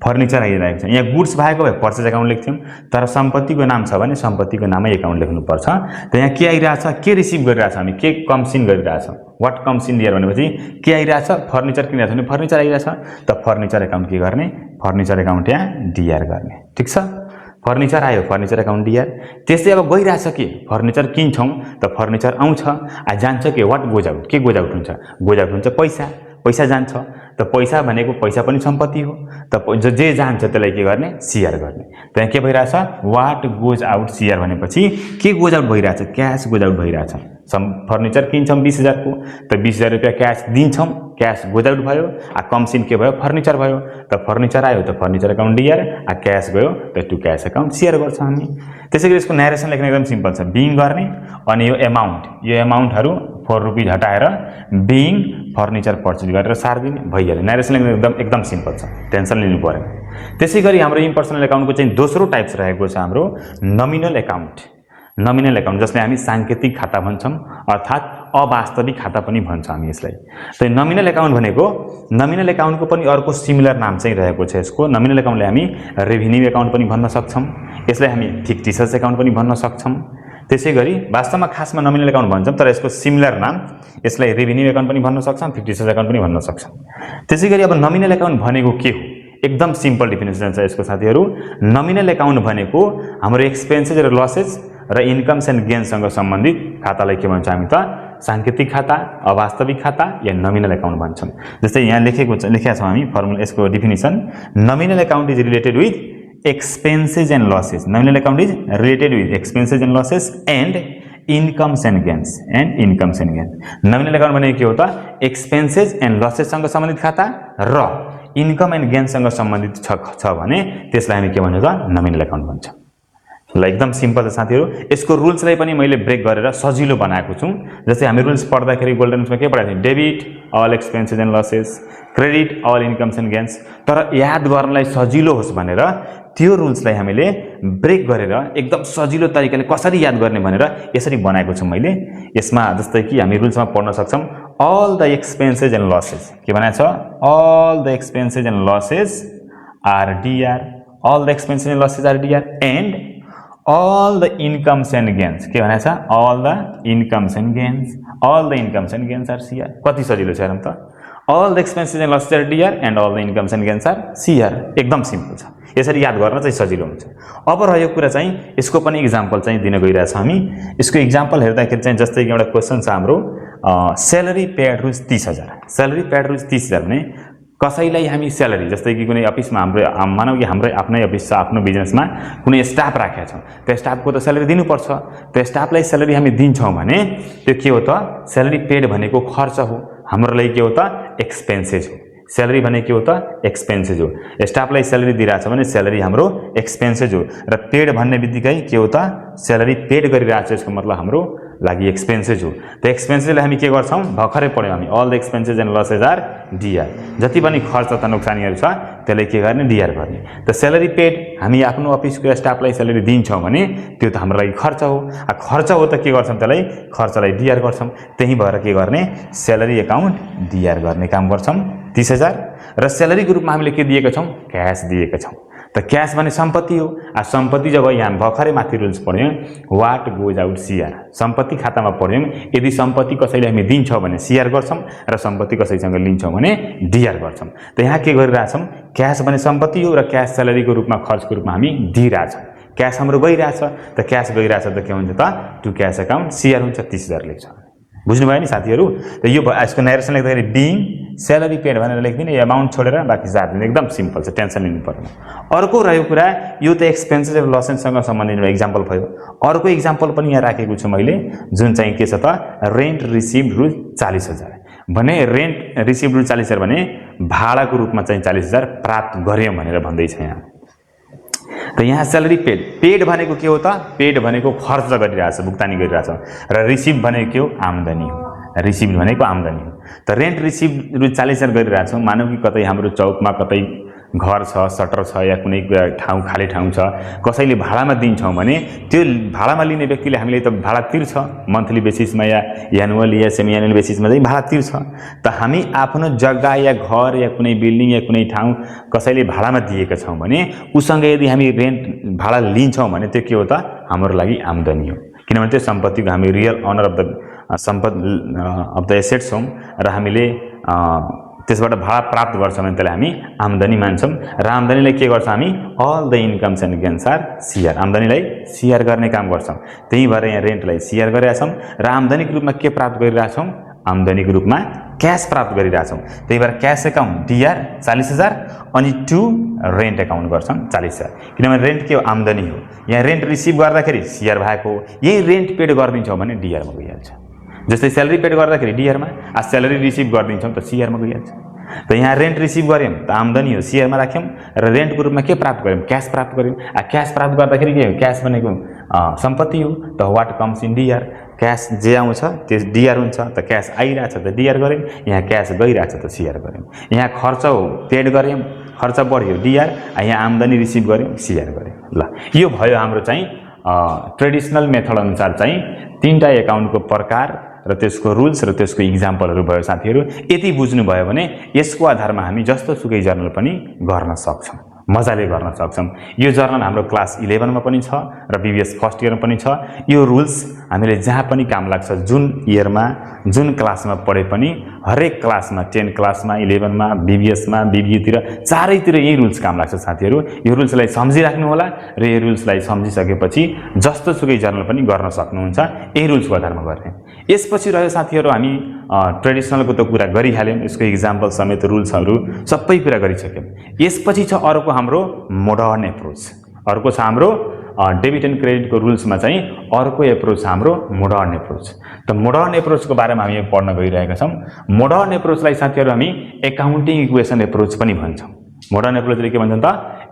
फर्निचर आइरहेको छ यहाँ गुड्स भएको भए पर्चेज एकाउन्ट लेख्थ्यौँ तर सम्पत्तिको नाम छ भने सम्पत्तिको नामै एकाउन्ट लेख्नुपर्छ त यहाँ के आइरहेछ के रिसिभ गरिरहेछ हामी के कम्स इन गरिरहेछौँ वाट कम्स इन डिआर भनेपछि के आइरहेछ फर्निचर किनिरहेछ भने फर्निचर आइरहेछ त फर्निचर एकाउन्ट के गर्ने फर्निचर एकाउन्ट यहाँ डिआर गर्ने ठीक छ फर्निचर आयो फर्निचर एकाउन्ट डिआर त्यस्तै अब गइरहेछ के फर्निचर किन्छौँ त फर्निचर आउँछ जान्छ के वाट गोज आउट के गोज आउट हुन्छ पैसा पैसा जान्छ त पैसा भनेको पैसा पनि सम्पत्ति हो त जे जान्छ त्यसलाई के गर्ने सिआर गर्ने त्यहाँ के भइरहेछ वाट गोज आउट सिआर भनेपछि के गोज आउट भइरहेछ क्यास गोज आउट भइरहेछ फर्निचर किन्छौँ 20,000 को त 20,000 रुपियाँ क्यास दिन्छौँ क्यास गोज आउट भयो कम्स इन के भयो फर्निचर भयो त फर्निचर आयो त फर्निचर एकाउन्ट डिआर क्यास गयो त टु क्यास एकाउन्ट सिआर गर्छ हामी त्यसैगरी यसको नरेसन लेख्न एकदम सिम्पल छ बीइङ गर्ने अनि यो एमाउन्टहरू 4 रुपीज हटाएर बीइङ फर्निचर पर्चेज गरेर सार्दिने भइहाल्यो नरेसन लेख्न एकदम सिम्पल छ टेन्सन लिनु परेन त्यसैगरी हाम्रो इम्पर्सनल एकाउन्टको चाहिँ दोस्रो टाइप्स रहेको छ हाम्रो नमिनल एकाउन्ट जसलाई हामी सांकेतिक खाता भन्छौँ अर्थात् अवास्तविक खाता पनि भन्छौँ हामी यसलाई त नमिनल एकाउन्ट भनेको नमिनल एकाउन्टको पनि अर्को सिमिलर नाम चाहिँ रहेको छ यसको नमिनल एकाउन्टलाई हामी रेभिन्यू एकाउन्ट पनि भन्न सक्छौँ यसलाई हामी फिक्टिसियस एकाउन्ट पनि भन्न सक्छौँ त्यसैगरी वास्तवमा खासमा नमिनल एकाउन्ट भन्छौँ तर यसको सिमिलर नाम यसलाई रेभिन्यू एकाउन्ट पनि भन्न सक्छौँ फिक्टिसियस एकाउन्ट पनि भन्न सक्छौँ त्यसैगरी अब नमिनल एकाउन्ट भनेको के हो एकदम सिम्पल डेफिनेसन छ यसको साथीहरू नमिनल एकाउन्ट भनेको हाम्रो एक्सपेन्सेस र लसेस र इन्कम्स एन्ड गेनसँग सम्बन्धित खातालाई के भन्छ हामी त सांकेतिक खाता अवास्तविक खाता या नमिनल एकाउन्ट भन्छौँ जस्तै यहाँ लेखेका छौँ हामी फर्मुला यसको definition nominal account is related with expenses and losses nominal account is related with expenses and losses and incomes and gains nominal account भनेको के हो त एक्सपेन्सेस एन्ड लसेससँग सम्बन्धित खाता र इन्कम एन्ड गेन्ससँग सम्बन्धित छ भने त्यसलाई हामी के भन्छ त नमिनल एकाउन्ट भन्छ। ल एकदम सिम्पल छ साथीहरु। यसको रुल्सलाई पनि मैले ब्रेक गरेर सजिलो बनाएको छु। जस्तै हामी रुल्स पढ्दाखेरि गोल्डन रुल्समा के पढाएको थियौं debit all expenses and losses, credit all incomes and gains. तर याद गर्नलाई सजिलो होस् भनेर त्यो रुल्सलाई हामीले ब्रेक गरेर एकदम सजिलो तरिकाले कसरी याद गर्ने भनेर यसरी बनाएको छु मैले। यसमा जस्तै कि हामी रुल्समा पढ्न सक्छौं all the expenses and losses के भनेको छ all the expenses and losses are DR, all the expenses and losses are DR and all the incomes and gains के भनेको छ all the incomes and gains are CR। कति सजिलो छ हेरौँ त all the expenses and losses are DR and all the incomes and gains are CR। एकदम simple छ। यसरी याद गर्न चाहिँ सजिलो हुन्छ। अब रह्यो कुरा चाहिँ यसको पनि एक्जाम्पल चाहिँ दिन गइरहेछ हामी। यसको एक्जाम्पल हेर्दाखेरि चाहिँ जस्तै एउटा क्वेशन छ हाम्रो स्यालेरी पेड रुज 30,000, स्यालेरी पेड रुज 30,000 भने कसैलाई हामी स्यालेरी जस्तै कि कुनै अफिसमा हाम्रो मानौ कि हाम्रो आफ्नै अफिस छ, आफ्नो बिजनेसमा कुनै स्टाफ राखेका छौं, त्यो स्टाफको त स्यालेरी दिनुपर्छ। त्यो स्टाफलाई स्यालेरी हामी दिन्छौं भने त्यो के हो त स्यालेरी पेड भनेको खर्च हो, हाम्रो लागि के हो त एक्सपेन्सेस हो। स्यालेरी भने के हो त एक्सपेन्सेस हो। स्टाफलाई स्यालेरी दिइराछ भने स्यालेरी हाम्रो एक्सपेन्सेस हो र पेड भन्ने बित्तिकै के हो त स्यालेरी पेड गरिरहेछ, यसको मतलब हाम्रो लागि एक्सपेन्सेस हो। त एक्सपेन्सेसलाई हामी के गर्छौं भर्खरै पढ्यौं हामी all the expenses and losses are DR. जति पनि खर्च तथा नोक्सानीहरु छ त्यसलाई के गर्ने डीआर गर्ने। त स्यालेरी पेड हामी आफ्नो अफिसको स्टाफलाई स्यालेरी दिन्छौं भने त्यो त हाम्रो लागि खर्च हो। खर्च हो त के गर्छौं त्यसलाई खर्चलाई डीआर गर्छौं। त्यही भएर के गर्ने स्यालेरी अकाउन्ट डीआर गर्ने काम गर्छौं 30,000 र स्यालेरीको रूपमा हामीले के दिएका छौं क्याश दिएका छौं। त क्याश भने सम्पत्ति हो। सम्पत्ति जब यहाँ भर्खरै माथि रुल्स पढ्यौं व्हाट गोज आउट सीआर, सम्पत्ति खातामा पढ्यौं यदि सम्पत्ति कसैले हामी दिन्छौं भने सीआर गर्छौं र सम्पत्ति कसैसँग लिन्छौं भने डीआर गर्छौं। त यहाँ के गरिरहेछौं क्याश भने सम्पत्ति हो र क्याश स्यालेरीको रूपमा खर्चको रूपमा हामी दिइरहेछौं। क्याश हाम्रो गइरहेछ त क्याश गइरहेछ त के हुन्छ त टु क्याश अकाउन्ट सीआर हुन्छ 30,000 लेख्छ। बुझ्नु भयो नि साथीहरु। त यो यसको नरेसन लेख्दाखेरि बीइङ स्यालेरी पेड भनेर लेख्दिने अमाउन्ट छोडेर बाँकी जादिने एकदम सिम्पल छ, टेन्सन लिनु पर्दैन। अर्को रह्यो कुरा यो त एक्सपेन्सेस र लसेससँग सम्बन्धित एक्जाम्पल भयो। अर्को एक्जाम्पल पनि यहाँ राखेको छु मैले जुन चाहिँ के छ त रेन्ट रिसिभ्ड रु 40,000 भने रेन्ट रिसिभ्ड रु 40,000 भने भाडाको रूपमा चाहिँ 40,000 प्राप्त गर्यौं भनेर भन्दै छ यहाँ। त यहाँ स्यालेरी पेड भनेको के हो त पेड भनेको खर्च गरिरहेछ, भुक्तानी गरिरहेछ र रिसिभ भनेको के हो आम्दानी हो। रिसिभ भनेको आम्दानी हो। त रेन्ट रिसिभ रु 40,000 गरिरहेछौं मानौ कि कतै हाम्रो चौकमा कतै घर छ, सटर छ या कुनै ठाउँ खाली ठाउँ छ, कसैले भाडामा दिन्छौं भने त्यो भाडामा लिने व्यक्तिले हामीले त भाडा तिर्छ मन्थली बेसिसमा या एनुअल या सेमी एनुअल बेसिसमा चाहिँ भाडा तिर्छ। त हामी आफ्नो जग्गा या घर या कुनै बिल्डिङ या कुनै ठाउँ कसैले भाडामा दिएका छौं भने उसँग यदि हामी रेन्ट भाडा लिन्छौं भने त्यो के हो त हाम्रो लागि आम्दानी हो। किनभने त्यो सम्पत्तिको हामी real owner of the of the assets हौं र हामीले त्यसबाट भाडा प्राप्त गर्छौं भने त्यसलाई हामी आम्दानी मान्छौं र आम्दानीलाई के गर्छौं हामी all the incomes and gains are CR, आम्दानीलाई सीआर गर्ने काम गर्छौं। त्यही भएर यहाँ रेन्टलाई सीआर गरेका छौं र आम्दानीको रूपमा के प्राप्त गरिरहेछौं आम्दानीको रूपमा क्याश प्राप्त गरिरहेछौं। त्यही भएर क्याश अकाउन्ट डीआर 40,000 अनि टु रेन्ट अकाउन्ट गर्छौं 40,000 किनभने रेन्ट के हो आम्दानी हो। यहाँ रेन्ट रिसिभ गर्दाखेरि सीआर भएको हो, यही रेन्ट पेड गरिदिन्छौं भने डीआर मा गइहाल्छ। जस्तै स्यालेरी पेड गर्दाखेरि डीआर मा, स्यालेरी रिसिभ गरिदिन्छौं त सीआर मा गइहाल्छ। त यहाँ रेन्ट रिसिभ गर्यौं त आम्दानी हो सीआर मा राख्यौं र रेन्टको रूपमा के प्राप्त गर्यौं क्याश प्राप्त गर्यौं। क्याश प्राप्त गर्दाखेरि के हो क्याश भनेको सम्पत्ति हो। त what comes in DR cash जे आउँछ त्यो डीआर हुन्छ। त क्याश आइराछ त डीआर गर्यौं, यहाँ क्याश गइराछ त सीआर गर्यौं। यहाँ खर्च हो पेड गर्यौं, खर्च बढ्यो डीआर, यहाँ आम्दानी रिसिभ गर्यौं सीआर गर्यौं। ल यो भयो हाम्रो चाहिँ ट्रेडिसनल मेथड अनुसार चाहिँ तीनटा एकाउन्टको प्रकार र त्यसको रुल्स र त्यसको एक्जाम्पलहरु भयो साथीहरु। यति बुझ्नु भयो भने यसको आधारमा हामी जस्तो सुकै जर्नल पनि गर्न सक्छौं, मजाले गर्न सक्छौं। यो जर्नल हाम्रो क्लास 11 मा पनि छ र बीबीएस फर्स्ट इयर मा पनि छ। यो रुल्स हामीले जहाँ पनि काम लाग्छ, जुन इयरमा जुन क्लासमा पढे पनि हरेक क्लासमा 10 क्लासमा 11 मा बीबीएस मा बीबीए तिर चारैतिर यही रुल्स काम लाग्छ साथीहरु। यो रुल्सलाई सम्झिराख्नु होला र यो रुल्सलाई सम्झिसकेपछि जस्तो सुकै जर्नल पनि गर्न सक्नुहुन्छ यही रुल्सको आधारमा गर्ने। यसपछि रह्यो साथीहरु हामी ट्रेडिसनलको त कुरा गरिहाल्यौं, यसको एक्जाम्पल समेत रुल्सहरु सबै कुरा गरिसक्यौं। यसपछि छ अर्को हाम्रो मोडर्न एप्रोच, अर्को छ हाम्रो डेबिट एन्ड क्रेडिटको रुल्समा चाहिँ अर्को एप्रोच छ हाम्रो मोडर्न एप्रोच। त मोडर्न एप्रोचको बारेमा हामी पढ्न गइरहेका छौँ। मोडर्न एप्रोचलाई साथीहरू हामी एकाउन्टिङ इक्वेसन एप्रोच पनि भन्छौँ। मोडर्न एप्रोचले के भन्छन् त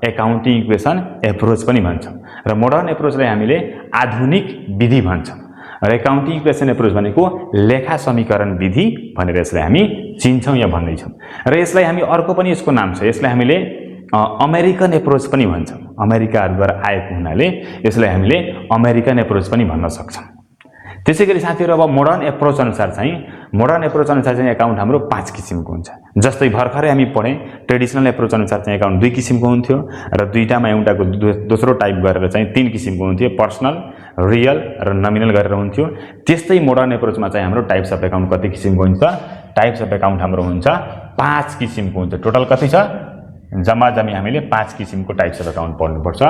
एकाउन्टिङ इक्वेसन एप्रोच पनि भन्छौँ र मोडर्न एप्रोचलाई हामीले आधुनिक विधि भन्छौँ र एकाउन्टिङ इक्वेसन एप्रोच भनेको लेखा समीकरण विधि भनेर यसलाई हामी चिन्छौँ या भन्दैछौँ। र यसलाई हामी अर्को पनि यसको नाम छ, यसलाई हामीले अमेरिकन एप्रोच पनि भन्छौँ। अमेरिकाहरूद्वारा आएको हुनाले यसलाई हामीले अमेरिकन एप्रोच पनि भन्न सक्छौँ। त्यसै गरी साथीहरू अब मोडर्न एप्रोच अनुसार चाहिँ एकाउन्ट हाम्रो 5 किसिमको हुन्छ। जस्तै भर्खरै हामी पढेँ ट्रेडिसनल एप्रोच अनुसार चाहिँ एकाउन्ट 2 किसिमको हुन्थ्यो र दुईटामा एउटाको दोस्रो टाइप गरेर चाहिँ 3 किसिमको हुन्थ्यो, पर्सनल, रियल र नमिनल गरेर हुन्थ्यो। त्यस्तै मोडर्न एप्रोचमा चाहिँ हाम्रो टाइप्स अफ एकाउन्ट कति किसिमको हुन्छ? टाइप्स अफ एकाउन्ट हाम्रो हुन्छ 5 किसिमको हुन्छ। टोटल कति छ? जम्मा हामीले 5 किसिमको टाइप्स अफ एकाउन्ट पढ्नुपर्छ,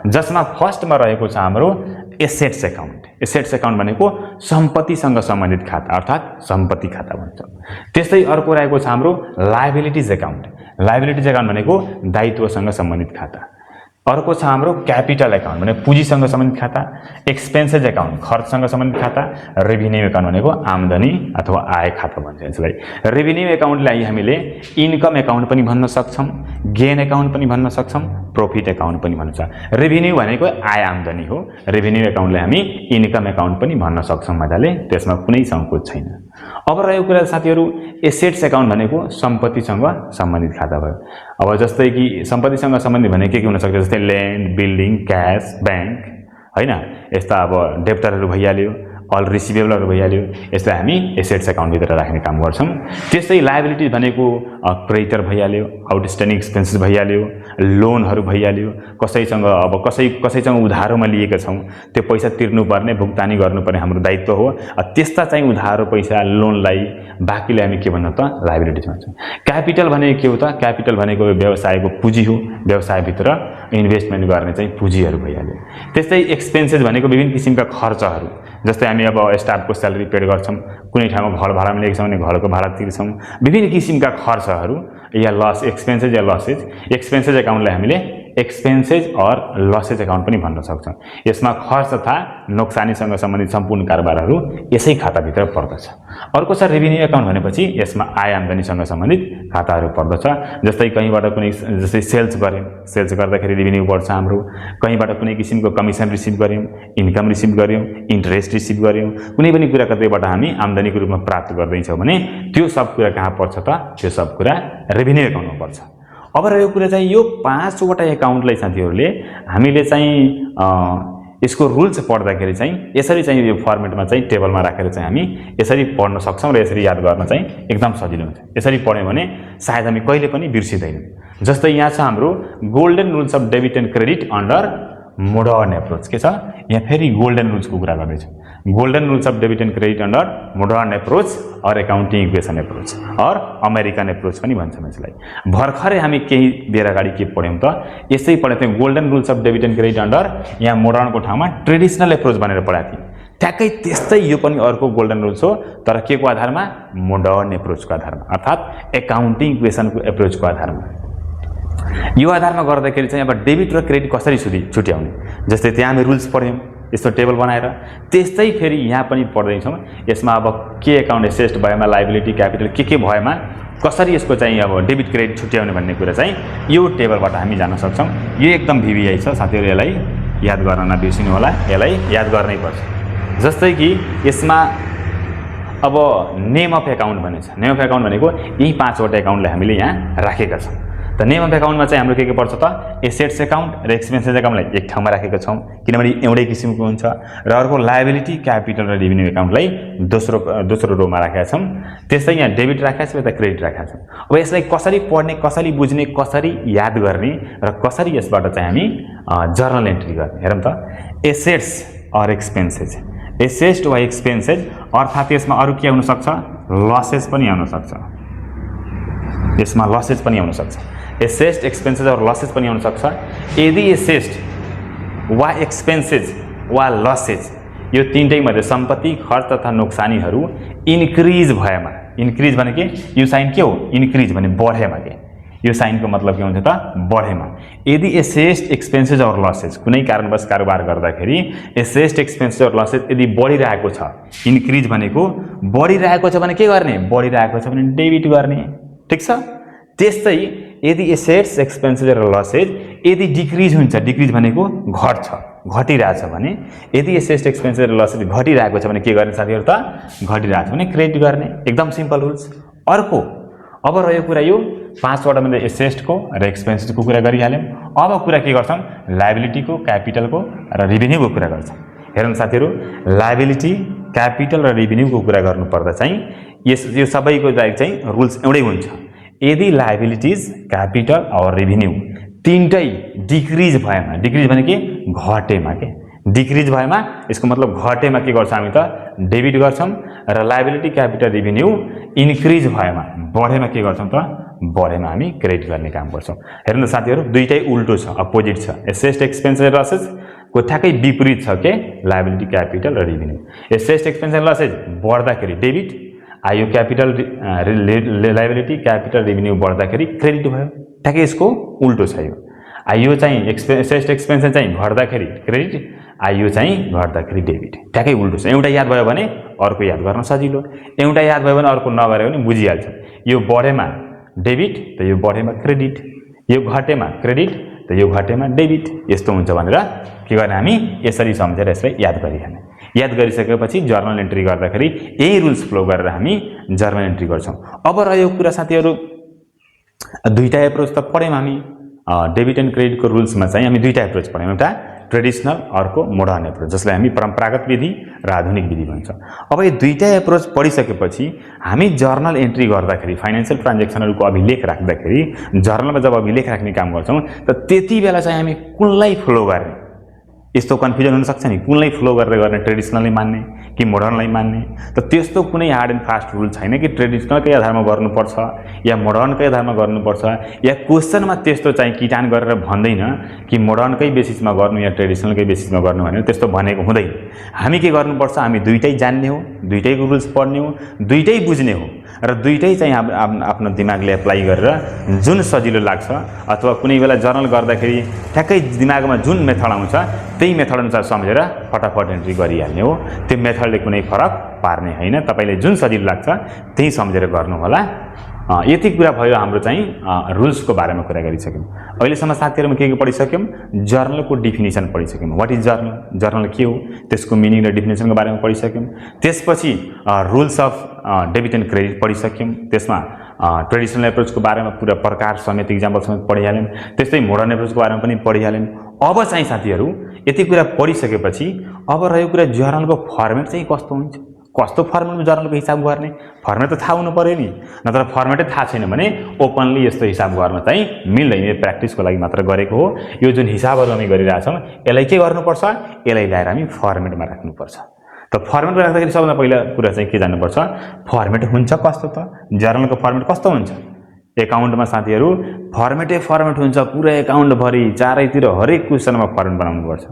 जसमा फर्स्टमा रहेको छ हाम्रो एसेट्स एकाउन्ट। एसेट्स एकाउन्ट भनेको सम्पत्तिसँग सम्बन्धित खाता अर्थात् सम्पत्ति खाता भन्छ। त्यस्तै अर्को रहेको छ हाम्रो लायबिलिटिज एकाउन्ट। लायबिलिटिज एकाउन्ट भनेको दायित्वसँग सम्बन्धित खाता। अर्को छ हाम्रो क्यापिटल एकाउन्ट भने पुँजीसँग सम्बन्धित खाता। एक्सपेन्सेस एकाउन्ट खर्चसँग सम्बन्धित खाता। रेभिन्यू एकाउन्ट भनेको आम्दानी अथवा आय खाता भन्छ यसलाई। रेभिन्यू एकाउन्टलाई हामीले इन्कम एकाउन्ट पनि भन्न सक्छौँ, गेन एकाउन्ट पनि भन्न सक्छौँ, प्रॉफिट एकाउन्ट पनि भन्छ। रेभिन्यू भनेको आय आम्दानी हो। रेभिन्यू एकाउन्टलाई हामी इन्कम एकाउन्ट पनि भन्न सक्छौँ मजाले, त्यसमा कुनै सङ्कोच छैन। अब रहेको कुरा साथीहरू एसेट्स एकाउन्ट भनेको सम्पत्तिसँग सम्बन्धित खाता भयो। अब जस्तै कि सम्पत्तिसँग सम्बन्धित भने के हुन सक्छ? जस्तै ल्यान्ड, बिल्डिङ, क्यास, ब्याङ्क हैन, यस्ता अब डेप्टरहरू भइहाल्यो, अल रिसिभेबलहरू भइहाल्यो। यसलाई हामी एसेट्स एकाउन्टभित्र राख्ने काम गर्छौँ। त्यस्तै लायबिलिटी भनेको क्रेडिटर भइहाल्यो, आउटस्ट्यान्डिङ एक्सपेन्सेस भइहाल्यो, लोनहरू भइहाल्यो। कसैसँग उधारोमा लिएका छौँ, त्यो पैसा तिर्नुपर्ने, भुक्तानी गर्नुपर्ने हाम्रो दायित्व हो। त्यस्ता चाहिँ उधारो पैसा, लोनलाई बाँकीलाई हामी के भन्छौँ त? लायबिलिटिज भन्छौँ। क्यापिटल भनेको के हो त? क्यापिटल भनेको व्यवसायको पुँजी हो, व्यवसायभित्र इन्भेस्टमेन्ट गर्ने चाहिँ पुँजीहरू भइहाल्यो। त्यस्तै एक्सपेन्सेस भनेको विभिन्न किसिमका खर्चहरू, जस्तै हामी अब स्टाफको स्यालेरी पेड गर्छौँ, कुनै ठाउँमा घर भाडामा लिएका छौँ भने घरको भाडा तिर्छौँ, विभिन्न किसिमका खर्चहरू या लस एक्सपेन्सेस या लसेज। एक्सपेन्सेस एकाउन्टलाई हामीले एक्सपेन्सेस और लसेज एकाउन्ट पनि भन्न सक्छौँ। यसमा खर्च तथा नोक्सानीसँग सम्बन्धित सम्पूर्ण कारोबारहरू यसै खाताभित्र पर्दछ। अर्को छ रेभिन्यू एकाउन्ट भनेपछि यसमा आय आम्दानीसँग सम्बन्धित खाताहरू पर्दछ। जस्तै कहीँबाट कुनै जस्तै सेल्स गर्दाखेरि रेभिन्यू बढ्छ हाम्रो, कहीँबाट कुनै किसिमको कमिसन रिसिभ गऱ्यौँ, इन्कम रिसिभ गऱ्यौँ, इन्ट्रेस्ट रिसिभ गऱ्यौँ, कुनै पनि कुरा कतैबाट हामी आम्दानीको रूपमा प्राप्त गर्दैछौँ भने त्यो सब कुरा कहाँ पर्छ त? त्यो सब कुरा रेभिन्यू एकाउन्टमा पर्छ। अब रहेको कुरा चाहिँ यो 5वटा एकाउन्टलाई साथीहरूले हामीले चाहिँ यसको रुल्स पढ्दाखेरि चाहिँ यसरी चाहिँ यो फर्मेटमा चाहिँ टेबलमा राखेर चाहिँ हामी यसरी पढ्न सक्छौँ र यसरी याद गर्न चाहिँ एकदम सजिलो हुन्छ। यसरी पढ्यौँ भने सायद हामी कहिले पनि बिर्सिँदैनौँ। जस्तै यहाँ छ हाम्रो golden rules of debit and credit under modern approach. के छ यहाँ? फेरि गोल्डन रुल्सको कुरा गर्दैछु। Golden rules of debit and credit under modern approach और एकाउन्टिङ इक्वेसन एप्रोच और अमेरिकन एप्रोच पनि भन्छौँ यसलाई। भर्खरै हामी केही बेर अगाडि के पढ्यौँ त? यसै पढेको थियौँ golden rules of debit and credit under, यहाँ मोडर्नको ठाउँमा ट्रेडिसनल एप्रोच भनेर पढाएको थियौँ। ठ्याक्कै त्यस्तै यो पनि अर्को गोल्डन रुल्स हो, तर के को आधारमा? मोडर्न एप्रोचको आधारमा, अर्थात् एकाउन्टिङ इक्वेसनको एप्रोचको आधारमा। यो आधारमा गर्दाखेरि चाहिँ अब डेबिट र क्रेडिट कसरी छुट्याउने, जस्तै त्यहाँ हामी रुल्स पढ्यौँ यस्तो टेबल बनाएर, त्यस्तै फेरि यहाँ पनि पढ्दैछौँ। यसमा अब के एकाउन्ट एसेस्ट भएमा, लायबिलिटी, क्यापिटल के भएमा कसरी यसको चाहिँ अब डेबिट क्रेडिट छुट्याउने भन्ने कुरा चाहिँ यो टेबलबाट हामी जान्न सक्छौँ। यो एकदम भिभिआई छ साथीहरू, यसलाई याद गर्न नबिर्सिनु होला, यसलाई याद गर्नै पर्छ। जस्तै कि यसमा अब नेम अफ एकाउन्ट भन्ने छ। नेम अफ एकाउन्ट भनेको यही 5वटा एकाउन्टलाई हामीले यहाँ राखेका छौँ। त नेम अफ एकाउन्टमा चाहिँ हाम्रो के पर्छ त? एसेट्स एकाउन्ट र एक्सपेन्सेस एकाउन्टलाई एक ठाउँमा राखेका छौँ किनभने एउटै किसिमको हुन्छ, र अर्को लायबिलिटी, क्यापिटल र रेभिन्यू एकाउन्टलाई दोस्रो रोमा राखेका छौँ। त्यस्तै यहाँ डेबिट राखेका छौँ, यता क्रेडिट राखेका छौँ। अब यसलाई कसरी पढ्ने, कसरी बुझ्ने, कसरी याद गर्ने र कसरी यसबाट चाहिँ हामी जर्नल एन्ट्री गर्ने? हेरौँ त, एसेट्स और एक्सपेन्सेस, एसेट्स वा एक्सपेन्सेस अर्थात् यसमा अरू के आउन सक्छ? लसेस पनि आउन सक्छ। यसमा लसेस पनि आउन सक्छ। एसेस्ट, एक्सपेन्सेस और लसेस पनि आउन सक्छ। यदि एसेस्ट वा एक्सपेन्सेस वा लसेस यो तीनटै मध्ये सम्पत्ति, खर्च तथा नोक्सानीहरू इन्क्रिज भएमा, इन्क्रिज भने के? यो साइन के हो? इन्क्रिज भने बढेमा के? यो साइनको मतलब के हुन्छ त बढेमा। यदि एसेस्ड एक्सपेन्सेस अर लसेस कुनै कारणवश कारोबार गर्दाखेरि एसेस्ड एक्सपेन्सेस अर लसेस यदि बढिरहेको छ, इन्क्रिज भनेको बढिरहेको छ भने के गर्ने, बढिरहेको छ भने डेबिट गर्ने, ठीक छ। त्यस्तै यदि एसेट्स एक्सपेन्सेस र लसेज यदि डिक्रिज हुन्छ, डिक्रिज भनेको घट्छ, घटिरहेछ भने, यदि एसेट्स एक्सपेन्सेस र लसेज घटिरहेको छ भने के गर्ने साथीहरु त घटिरहेछ भने क्रेडिट गर्ने, एकदम सिम्पल रुल्स। अर्को अब रह्यो कुरा यो 5 वटा मध्ये एसेट्सको र एक्सपेन्सेसको कुरा गरिहाल्यौं। अब कुरा के गर्छौं, लायबिलिटीको, क्यापिटलको र रेभिन्यूको कुरा गर्छौं। हेरौँ साथीहरु, लायबिलिटी, क्यापिटल र रेभिन्यूको कुरा गर्नु पर्दा चाहिँ यो सबैको लागि चाहिँ रुल्स एउटै हुन्छ। यदि लायबिलिटीज, क्यापिटल और रेभिन्यू तीनटै डिक्रिज भएमा, डिक्रिज भने के घटेमा, के डिक्रिज भएमा यसको मतलब घटेमा के गर्छौं हामी त डेबिट गर्छौं, र लायबिलिटी, क्यापिटल, रेभिन्यू इन्क्रिज भएमा, बढेमा के गर्छौं त बढेमा हामी क्रेडिट गर्ने काम गर्छौं। हेर्नु न साथीहरु, दुईटै उल्टो छ, अपोजिट छ। एसेट्स एक्सपेन्सेस र लसेस को ठ्याक्कै विपरीत छ के लायबिलिटी, क्यापिटल र रेभिन्यू। एसेट्स एक्सपेन्सेस र लसेस बढ्दाखेरि डेबिट आयो, क्यापिटल लायबिलिटी, क्यापिटल, रेभिन्यू बढ्दाखेरि क्रेडिट भयो। ठ्याक्कै यसको उल्टो छ यो। आयो चाहिँ एसेट्स एक्सपेन्सेस चाहिँ घट्दाखेरि क्रेडिट, आयो चाहिँ घट्दाखेरि डेबिट, ठ्याक्कै उल्टो छ। एउटा याद भयो भने अर्को याद गर्न सजिलो, एउटा याद भयो भने अर्को नगर्यो भने बुझिहाल्छ। यो बढेमा डेबिट त यो बढेमा क्रेडिट, यो घटेमा क्रेडिट त यो घटेमा डेबिट, यस्तो हुन्छ भनेर के गर्ने हामी यसरी सम्झेर यसलाई याद गरिहाल्ने। याद गरिसकेपछि जर्नल एन्ट्री गर्दाखेरि यही रुल्स फलो गरेर हामी जर्नल एन्ट्री गर्छौं। अब रह्यो कुरा साथीहरु, दुईटा एप्रोच त पढ्यौं हामी। डेबिट एन्ड क्रेडिटको रुल्समा चाहिँ हामी दुईटा एप्रोच पढ्यौं, एउटा ट्रेडिसनल, अर्को मोडर्न एप्रोच, जसलाई हामी परम्परागत विधि र आधुनिक विधि भन्छ। अब यो दुईटा एप्रोच पढिसकेपछि हामी जर्नल एन्ट्री गर्दाखेरि, फाइनान्शियल ट्रान्ज्याक्सनहरुको अभिलेख राख्दाखेरि, जर्नलमा जब अभिलेख राख्ने काम गर्छौं त त्यति बेला चाहिँ हामी कुनलाई फलो गर्ने, यस्तो कन्फ्युजन हुन सक्छ नि, कुनलाई फ्लो गरेर गर्ने, ट्रेडिसनललाई मान्ने कि मोडर्नलाई मान्ने। त त्यस्तो कुनै हार्ड एन्ड फास्ट रुल छैन कि ट्रेडिसनलकै आधारमा गर्नुपर्छ या मोडर्नकै आधारमा गर्नुपर्छ, या क्वेशनमा त्यस्तो चाहिँ किटान गरेर भन्दैन कि मोडर्नकै बेसिसमा गर्नु या ट्रेडिसनलकै बेसिसमा गर्नु भनेर त्यस्तो भनेको हुँदैन। हामी के गर्नुपर्छ, हामी दुईटै जान्ने हो, दुईटैको रुल्स पढ्ने हो, दुईटै बुझ्ने हो, र दुईटै चाहिँ आफ्नो दिमागले एप्लाई गरेर जुन सजिलो लाग्छ अथवा कुनै बेला जर्नल गर्दाखेरि ठ्याक्कै दिमागमा जुन मेथड आउँछ त्यही मेथड अनुसार सम्झेर फटाफट एन्ट्री गरिहाल्ने हो। त्यो मेथडले कुनै फरक पार्ने हैन, तपाईले जुन सजिलो लाग्छ त्यही सम्झेर गर्नु होला। यति कुरा भयो हाम्रो चाहिँ रुल्सको बारेमा कुरा गरिसक्यौं। अहिलेसम्म साथीहरुमा के पढिसक्यौं, जर्नलको डेफिनेसन पढिसक्यौं। व्हाट इज जर्नल, जर्नल के हो, त्यसको मिनिङ र डेफिनेसनको बारेमा पढिसक्यौं। त्यसपछि rules of debit and credit पढिसक्यौं। त्यसमा ट्रेडिसनल एप्रोचको बारेमा पूरा प्रकार समेत इक्जाम्पल समेत पढिहाल्यौं। त्यस्तै मोडर्न एप्रोचको बारेमा पनि पढिहाल्यौं। अब चाहिँ साथीहरु यति कुरा पढिसकेपछि अब रह्यो कुरा जर्नलको फर्मेट चाहिँ कस्तो हुन्छ, कस्तो फर्मेटमा जर्नलको हिसाब गर्ने, फर्मेट त थाहा हुनु पर्यो नि। नत्र फर्मेटै थाहा छैन भने ओपनली यस्तो हिसाब गर्न चाहिँ मिल्दैन। यो प्र्याक्टिसको लागि मात्र गरेको हो। यो जुन हिसाबहरु हामी गरिरहेछौं यसलाई के गर्नुपर्छ, यसलाई ल्याएर हामी फर्मेटमा राख्नुपर्छ। त फर्मेटमा राख्दाखेरि सबभन्दा पहिला कुरा चाहिँ के जान्नुपर्छ, फर्मेट हुन्छ कस्तो त, जर्नलको फर्मेट कस्तो हुन्छ। एकाउन्टमा साथीहरु फर्मेटै फर्मेट हुन्छ, पुरा एकाउन्ट भरि चारैतिर हरेक क्वेशनमा फर्मेट बनाउनुपर्छ।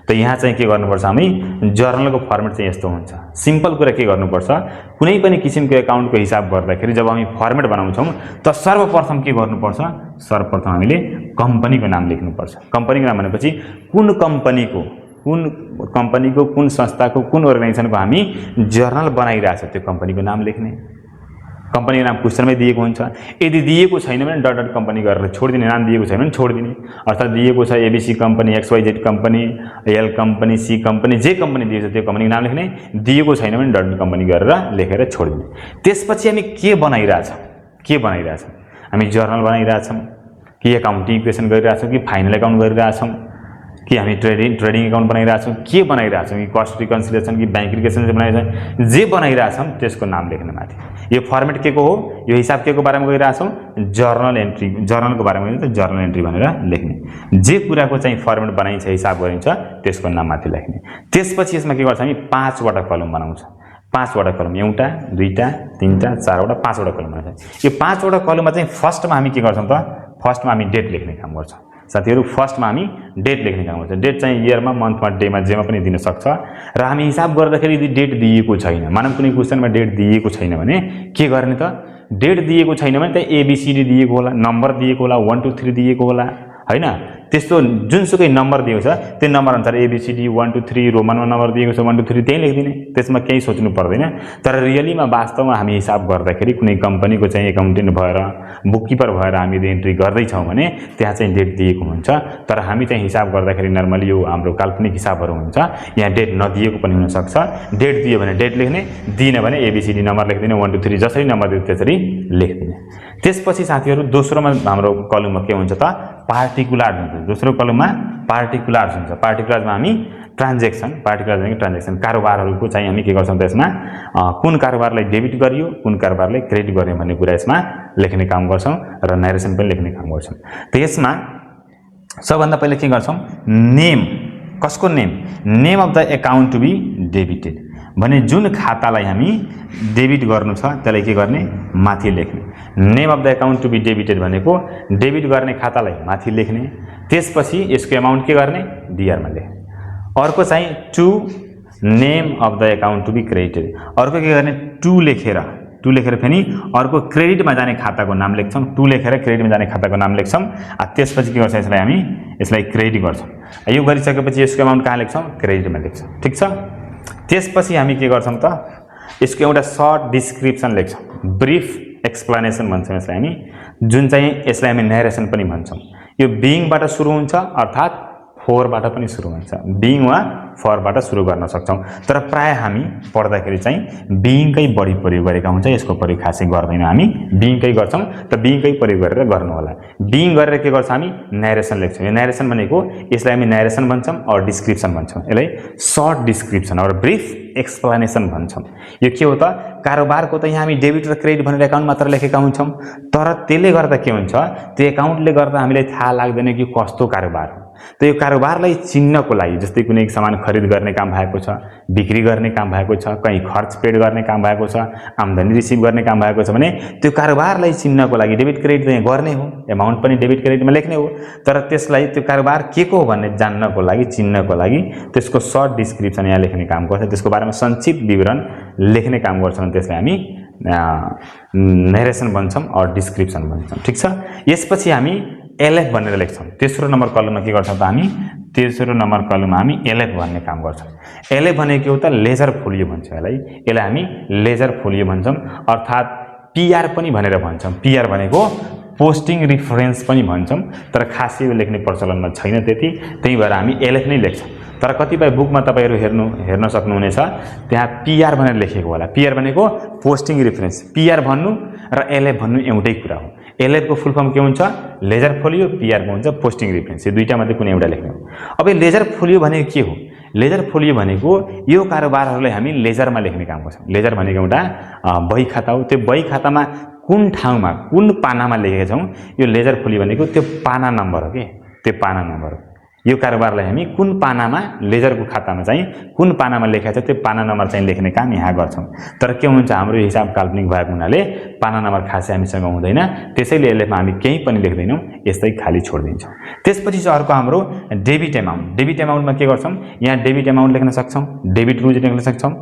त यहाँ चाहिँ के गर्नुपर्छ, हामी जर्नलको फर्मेट चाहिँ यस्तो हुन्छ। सिम्पल कुरा के गर्नुपर्छ, कुनै पनि किसिमको एकाउन्टको हिसाब गर्दाखेरि जब हामी फर्मेट बनाउँछौं त सर्वप्रथम के गर्नुपर्छ, सर्वप्रथम हामीले कम्पनीको नाम लेख्नुपर्छ। कम्पनीको नाम भनेपछि कुन कम्पनीको कुन संस्थाको कुन अर्गनाइजेसनको हामी जर्नल बनाइरहेछ त्यो कम्पनीको नाम लेख्ने। कम्पनीको नाम क्वेशनमै दिएको हुन्छ। यदि दिएको छैन भने डट डट कम्पनी गरेर छोडिदिने, नाम दिएको छैन भने छोडिदिने। अर्थात दिएको छ ABC company, XYZ company, L company, C company, जे कम्पनी दिएको छ त्यो कम्पनीको नाम लेख्ने। दिएको छैन भने डट डट कम्पनी गरेर लेखेर छोडिदिने। त्यसपछि हामी के बनाइरहेछौं, हामी जर्नल बनाइरहेछौं कि एकाउन्टिङ इक्वेसन गरिरहेछौं कि फाइनल एकाउन्ट गरिरहेछौं कि हामी ट्रेडिङ एकाउन्ट बनाइरहेछौं, के बनाइरहेछौं कि कस्ट रिकन्सिलिएसन कि बैंक रिकन्सिलिएसन बनाइरहेछौं, जे बनाइरहेछौं त्यसको नाम लेख्न माथि। यो फर्मेट के को हो, यो हिसाब के को बारेमा गरिरहेछौं, जर्नल एन्ट्री, जर्नलको बारेमा गरिन्छ जर्नल एन्ट्री भनेर लेख्ने। जे कुराको चाहिँ फर्मेट बनाइन्छ, हिसाब गरिन्छ त्यसको नाम माथि लेख्ने। त्यसपछि यसमा के गर्छ, हामी 5 वटा कलम बनाउँछ। 5 वटा कलम, एउटा, दुईटा, तीनटा, 4 वटा, 5 वटा कलम बनाउँछ। यो 5 वटा कलममा चाहिँ फर्स्टमा हामी के गर्छौं त, फर्स्टमा हामी डेट लेख्ने काम गर्छौं। साथीहरु फर्स्टमा हामी डेट लेख्ने काम गर्छ। डेट चाहिँ इयरमा, मन्थमा, डेमा, जेमा पनि दिन सक्छ। र हामी हिसाब गर्दाखेरि यदि डेट दिएको छैन, मानव कुनै क्वेशनमा डेट दिएको छैन भने के गर्ने त, डेट दिएको छैन भने त्यहाँ एबीसीडी दिएको होला, नम्बर दिएको होला, 1 2 3 दिएको होला हैन। त्यस्तो जुनसुकै नम्बर दिएको छ त्यो नम्बर अनुसार एबीसीडी 1 2 3 रोमनमा नम्बर दिएको छ 1 2 3 त्यही लेखिदिने, त्यसमा केही सोच्नु पर्दैन। तर रियलीमा वास्तवमा हामी हिसाब गर्दाखेरि कुनै कम्पनीको चाहिँ एकाउन्टेन्ट भएर बुककिपर भएर हामीले एन्ट्री गर्दैछौँ भने त्यहाँ चाहिँ डेट दिएको हुन्छ। तर हामी चाहिँ हिसाब गर्दाखेरि नर्मली यो हाम्रो काल्पनिक हिसाबहरू हुन्छ, यहाँ डेट नदिएको पनि हुनसक्छ। डेट दियो भने डेट लेख्ने, दिएन भने एबीसीडी नम्बर लेखिदिने, 1 2 3 जसरी नम्बर दियो त्यसरी लेखिदिने। त्यसपछि साथीहरू दोस्रोमा हाम्रो कलममा के हुन्छ त पार्टिकुलर हुन्छ। दोस्रो कलममा पार्टिकुलर्स हुन्छ। पार्टिकुलर्समा हामी ट्रान्जेक्सन, पार्टिकुलर भनेको ट्रान्जेक्सन कारोबारहरूको चाहिँ हामी के गर्छौँ त यसमा कुन कारोबारलाई डेबिट गरियो कुन कारोबारलाई क्रेडिट गरियो भन्ने कुरा यसमा लेख्ने काम गर्छौँ र नरेसन पनि लेख्ने काम गर्छौँ। त्यसमा सबभन्दा पहिले के गर्छौँ नेम, कसको name, name of the account to be debited भने जुन खातालाई हामी डेबिट गर्नु छ त्यसलाई के गर्ने माथि लेख्ने। Name of the account to be debited भनेको डेबिट गर्ने खातालाई माथि लेख्ने, त्यसपछि यसको एमाउन्ट के गर्ने डीआरमा लेख्ने। अर्को चाहिँ to name of the account to be credited, अर्को के गर्ने टु लेखेर फेरि अर्को क्रेडिटमा जाने खाताको नाम लेख्छौँ, टु लेखेर क्रेडिटमा जाने खाताको नाम लेख्छौँ। त्यसपछि के गर्छ यसलाई हामी यसलाई क्रेडिट गर्छौँ। यो गरिसकेपछि यसको एमाउन्ट कहाँ लेख्छौँ क्रेडिटमा लेख्छौँ, ठिक छ। त्यसपछि हामी के गर्छौँ त यसको एउटा सर्ट डिस्क्रिप्सन लेख्छौँ, ब्रिफ एक्सप्लेनेसन भन्छौँ यसलाई हामी, जुन चाहिँ यसलाई हामी नरेसन पनि भन्छौँ। यो बिङबाट सुरु हुन्छ अर्थात् फोरबाट पनि सुरु हुन्छ, बिङ वा फरबाट सुरु गर्न सक्छौँ। तर प्राय हामी पढ्दाखेरि चाहिँ बिङकै बढी प्रयोग गरेका हुन्छ, यसको प्रयोग खासै गर्दैन, हामी बिङकै गर्छौँ। त बिङकै प्रयोग गरेर गर्नु होला। बिङ गरेर के गर्छौँ हामी नरेसन लेख्छौँ। यो नरेसन भनेको यसलाई हामी नरेसन भन्छौँ और डिस्क्रिप्सन भन्छौँ, यसलाई सर्ट डिस्क्रिप्सन और ब्रिफ एक्सप्लेनेसन भन्छौँ। यो के हो त कारोबारको त यहाँ हामी डेबिट र क्रेडिट भनेर एकाउन्ट मात्र लेखेका हुन्छौँ, तर त्यसले गर्दा के हुन्छ त्यो एकाउन्टले गर्दा हामीलाई थाहा लाग्दैन कि कस्तो कारोबार हो। त यो कारोबारलाई चिन्नको लागि जस्तै कुनै सामान खरिद गर्ने काम भएको छ, बिक्री गर्ने काम भएको छ, कहीँ खर्च पेड गर्ने काम भएको छ, आम्दानी रिसिभ गर्ने काम भएको छ भने त्यो कारोबारलाई चिन्नको लागि डेबिट क्रेडिट चाहिँ गर्ने हो, एमाउन्ट पनि डेबिट क्रेडिटमा लेख्ने हो। तर त्यसलाई त्यो कारोबार के को हो भन्ने जान्नको लागि चिन्नको लागि त्यसको सर्ट डिस्क्रिप्सन यहाँ लेख्ने काम गर्छ, त्यसको बारेमा संक्षिप्त विवरण लेख्ने काम गर्छौँ, त्यसलाई हामी नरेसन भन्छौँ और डिस्क्रिप्सन भन्छौँ, ठिक छ। यसपछि हामी एलएफ भनेर लेख्छौँ। तेस्रो नम्बर कलममा के गर्छौँ त हामी तेस्रो नम्बर कलममा हामी एलएफ भन्ने काम गर्छौँ। एलएफ भनेको के हो त लेजर फोलियो भन्छौँ यसलाई हामी लेजर फोलियो भन्छौँ अर्थात् पीआर पनि भनेर भन्छौँ। पीआर भनेको पोस्टिङ रिफरेन्स पनि भन्छौँ, तर खासै यो लेख्ने प्रचलनमा छैन त्यति, त्यही भएर हामी एलएफ नै लेख्छौँ। तर कतिपय बुकमा तपाईहरु हेर्न सक्नुहुनेछ त्यहाँ पीआर भनेर लेखेको होला। पीआर भनेको पोस्टिङ रिफरेन्स, पीआर भन्नु र एलएफ भन्नु एउटै कुरा हो। एलएफ को फुल फर्म के हुन्छ लेजर फोलियो, पीआर को हुन्छ पोस्टिङ रिफरेन्स, यो दुईटा मध्ये कुनै एउटा लेख्ने हो। अब यो लेजर फोलियो भनेको के हो? लेजर फोलियो भनेको यो कारोबारहरुलाई हामी लेजरमा लेख्ने काम गर्छौं। लेजर भनेको एउटा बही खाता हो। त्यो बही खातामा कुन ठाउँमा कुन पानामा लेखेका छौं यो लेजर फोलियो भनेको त्यो पाना नम्बर हो के, त्यो पाना नम्बर हो। यो कारोबारलाई हामी कुन पानामा लेजरको खातामा चाहिँ कुन पानामा लेखेको छ त्यो पाना नम्बर चाहिँ लेख्ने काम यहाँ गर्छौं। तर के हुन्छ हाम्रो हिसाब काल्पनिक भएको हुनाले पाना नम्बर खासै हामीसँग हुँदैन, त्यसैले यसले हामी केही पनि लेख्दैनौं, यस्तै खाली छोड्दिन्छौं। त्यसपछि चाहिँ अर्को हाम्रो डेबिट एमाउन्ट। डेबिट एमाउन्टमा के गर्छौं यहाँ डेबिट एमाउन्ट लेख्न सक्छौं, डेबिट रुज लेख्न सक्छौं,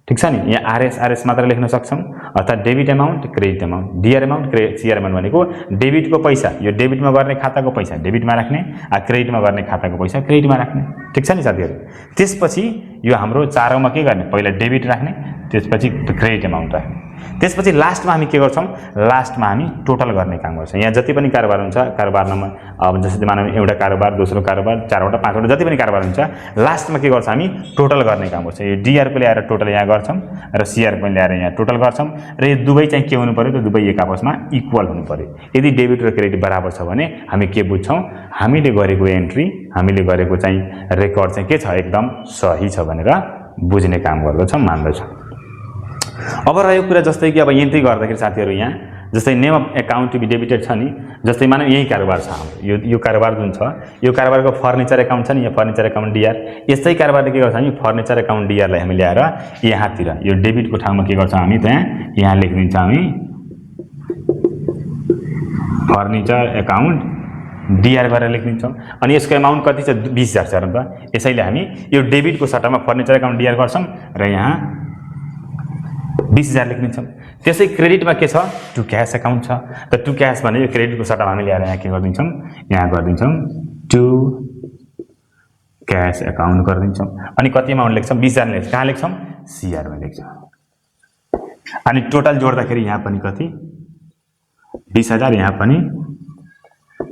ठीक छ नि। यहाँ आरएस मात्र लेख्न सक्छौं अर्थात debit amount credit amount, DR amount CR amount भनेको डेबिटको पैसा यो डेबिटमा गर्ने खाताको पैसा डेबिटमा राख्ने, क्रेडिटमा गर्ने खाताको पैसा क्रेडिटमा राख्ने, ठीक छ नि साथीहरु। त्यसपछि यो हाम्रो चारौंमा के गर्ने पहिला डेबिट राख्ने, त्यसपछि क्रेडिट एमाउन्ट राख्ने, त्यसपछि लास्टमा हामी के गर्छौं लास्टमा हामी टोटल गर्ने काम गर्छौं। यहाँ जति पनि कारोबार हुन्छ कारोबार नम्बर अब जस्तै मानौं एउटा कारोबार दोस्रो कारोबार चारवटा पाँचवटा जति पनि कारोबार हुन्छ लास्टमा के गर्छौं हामी टोटल गर्ने काम गर्छौं। यो डीआर को ल्याएर टोटल यहाँ गर्छौं र सीआर पनि ल्याएर यहाँ टोटल गर्छौं र यो दुवै चाहिँ के हुनु पर्यो त दुवै एक आपसमा इक्वल हुनु पर्यो। यदि डेबिट र क्रेडिट बराबर छ भने हामी के बुझ्छौं हामीले गरेको एन्ट्री हामीले गरेको चाहिँ रेकर्ड चाहिँ के छ एकदम सही छ भनेर बुझ्ने काम गर्दछौं मान्दछौं। अब रह्यो कुरा जस्तै कि अब एन्ट्री गर्दाखेरि साथीहरु यहाँ जस्तै name of account to be debited छ नि, जस्तै मानौ यही कारोबार छ हाम्रो यो कारोबार जुन छ यो कारोबारको फर्निचर एकाउन्ट छ नि, यो फर्निचर एकाउन्ट डीआर, यस्तै कारोबारले के गर्छ हामी फर्निचर एकाउन्ट डीआर लाई हामी ल्याएर यहाँतिर यो डेबिटको ठाउँमा के गर्छौं हामी त्यहाँ यहाँ लेखिदिन्छौं हामी फर्निचर एकाउन्ट डीआर गरेर लेखिदिन्छौं अनि यसको एमाउन्ट कति छ 20000 छ र त। यसैले हामी यो डेबिटको सट्टामा फर्निचर एकाउन्ट डीआर गर्छौं र यहाँ 20000 लेखिदिन्छौं। त्यसै क्रेडिटमा के छ टु क्यास एकाउन्ट छ त टु क्यास भने यो क्रेडिटको सट्टामा हामी ल्याएर यहाँ के गरिदिन्छौँ यहाँ गरिदिन्छौँ टु क्यास एकाउन्ट गरिदिन्छौँ अनि कति अमाउन्ट लेख्छौँ 20,000 लेख्छौँ कहाँ लेख्छौँ CR मा लेख्छौँ अनि टोटल जोड्दाखेरि यहाँ पनि कति 20,000 यहाँ पनि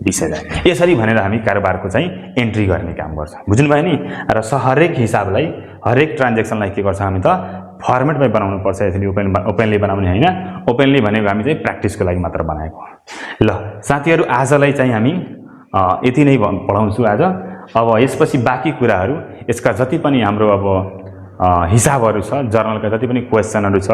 20,000 यसरी भनेर हामी कारोबारको चाहिँ एन्ट्री गर्ने काम गर्छ बुझ्नु भयो नि र हरेक हिसाबलाई हरेक ट्रान्ज्याक्सनलाई के गर्छ हामी त फर्मेटमै बनाउनु पर्छ यसरी ओपनली बनाउने हैन ओपनली भनेको हामी चाहिँ प्र्याक्टिसको लागि मात्र बनाएको ल साथीहरु आजलाई चाहिँ हामी यति नै पढाउँछु आज अब यसपछि बाँकी कुराहरु यसका जति पनि हाम्रो अब हिसाबहरु छ जर्नलका जति पनि क्वेशनहरु छ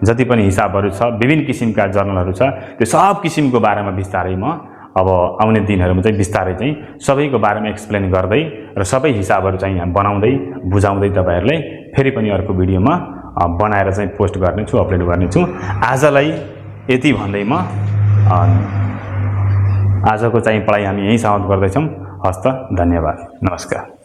जति पनि हिसाबहरु छ विभिन्न किसिमका जर्नलहरु छ त्यो सब किसिमको बारेमा विस्तारै म अब आउने दिनहरुमा चाहिँ विस्तारै चाहिँ सबैको बारेमा एक्सप्लेन गर्दै र सबै हिसाबहरु चाहिँ यहाँ बनाउँदै बुझाउँदै तपाईहरुलाई फेरि पनि अर्को भिडियोमा बनाएर चाहिँ पोस्ट गर्नेछु अपलोड गर्नेछु आजलाई यति भन्दै म आजको चाहिँ पढाइ हामी यही समाप्त गर्दै छौं हस्त धन्यवाद नमस्कार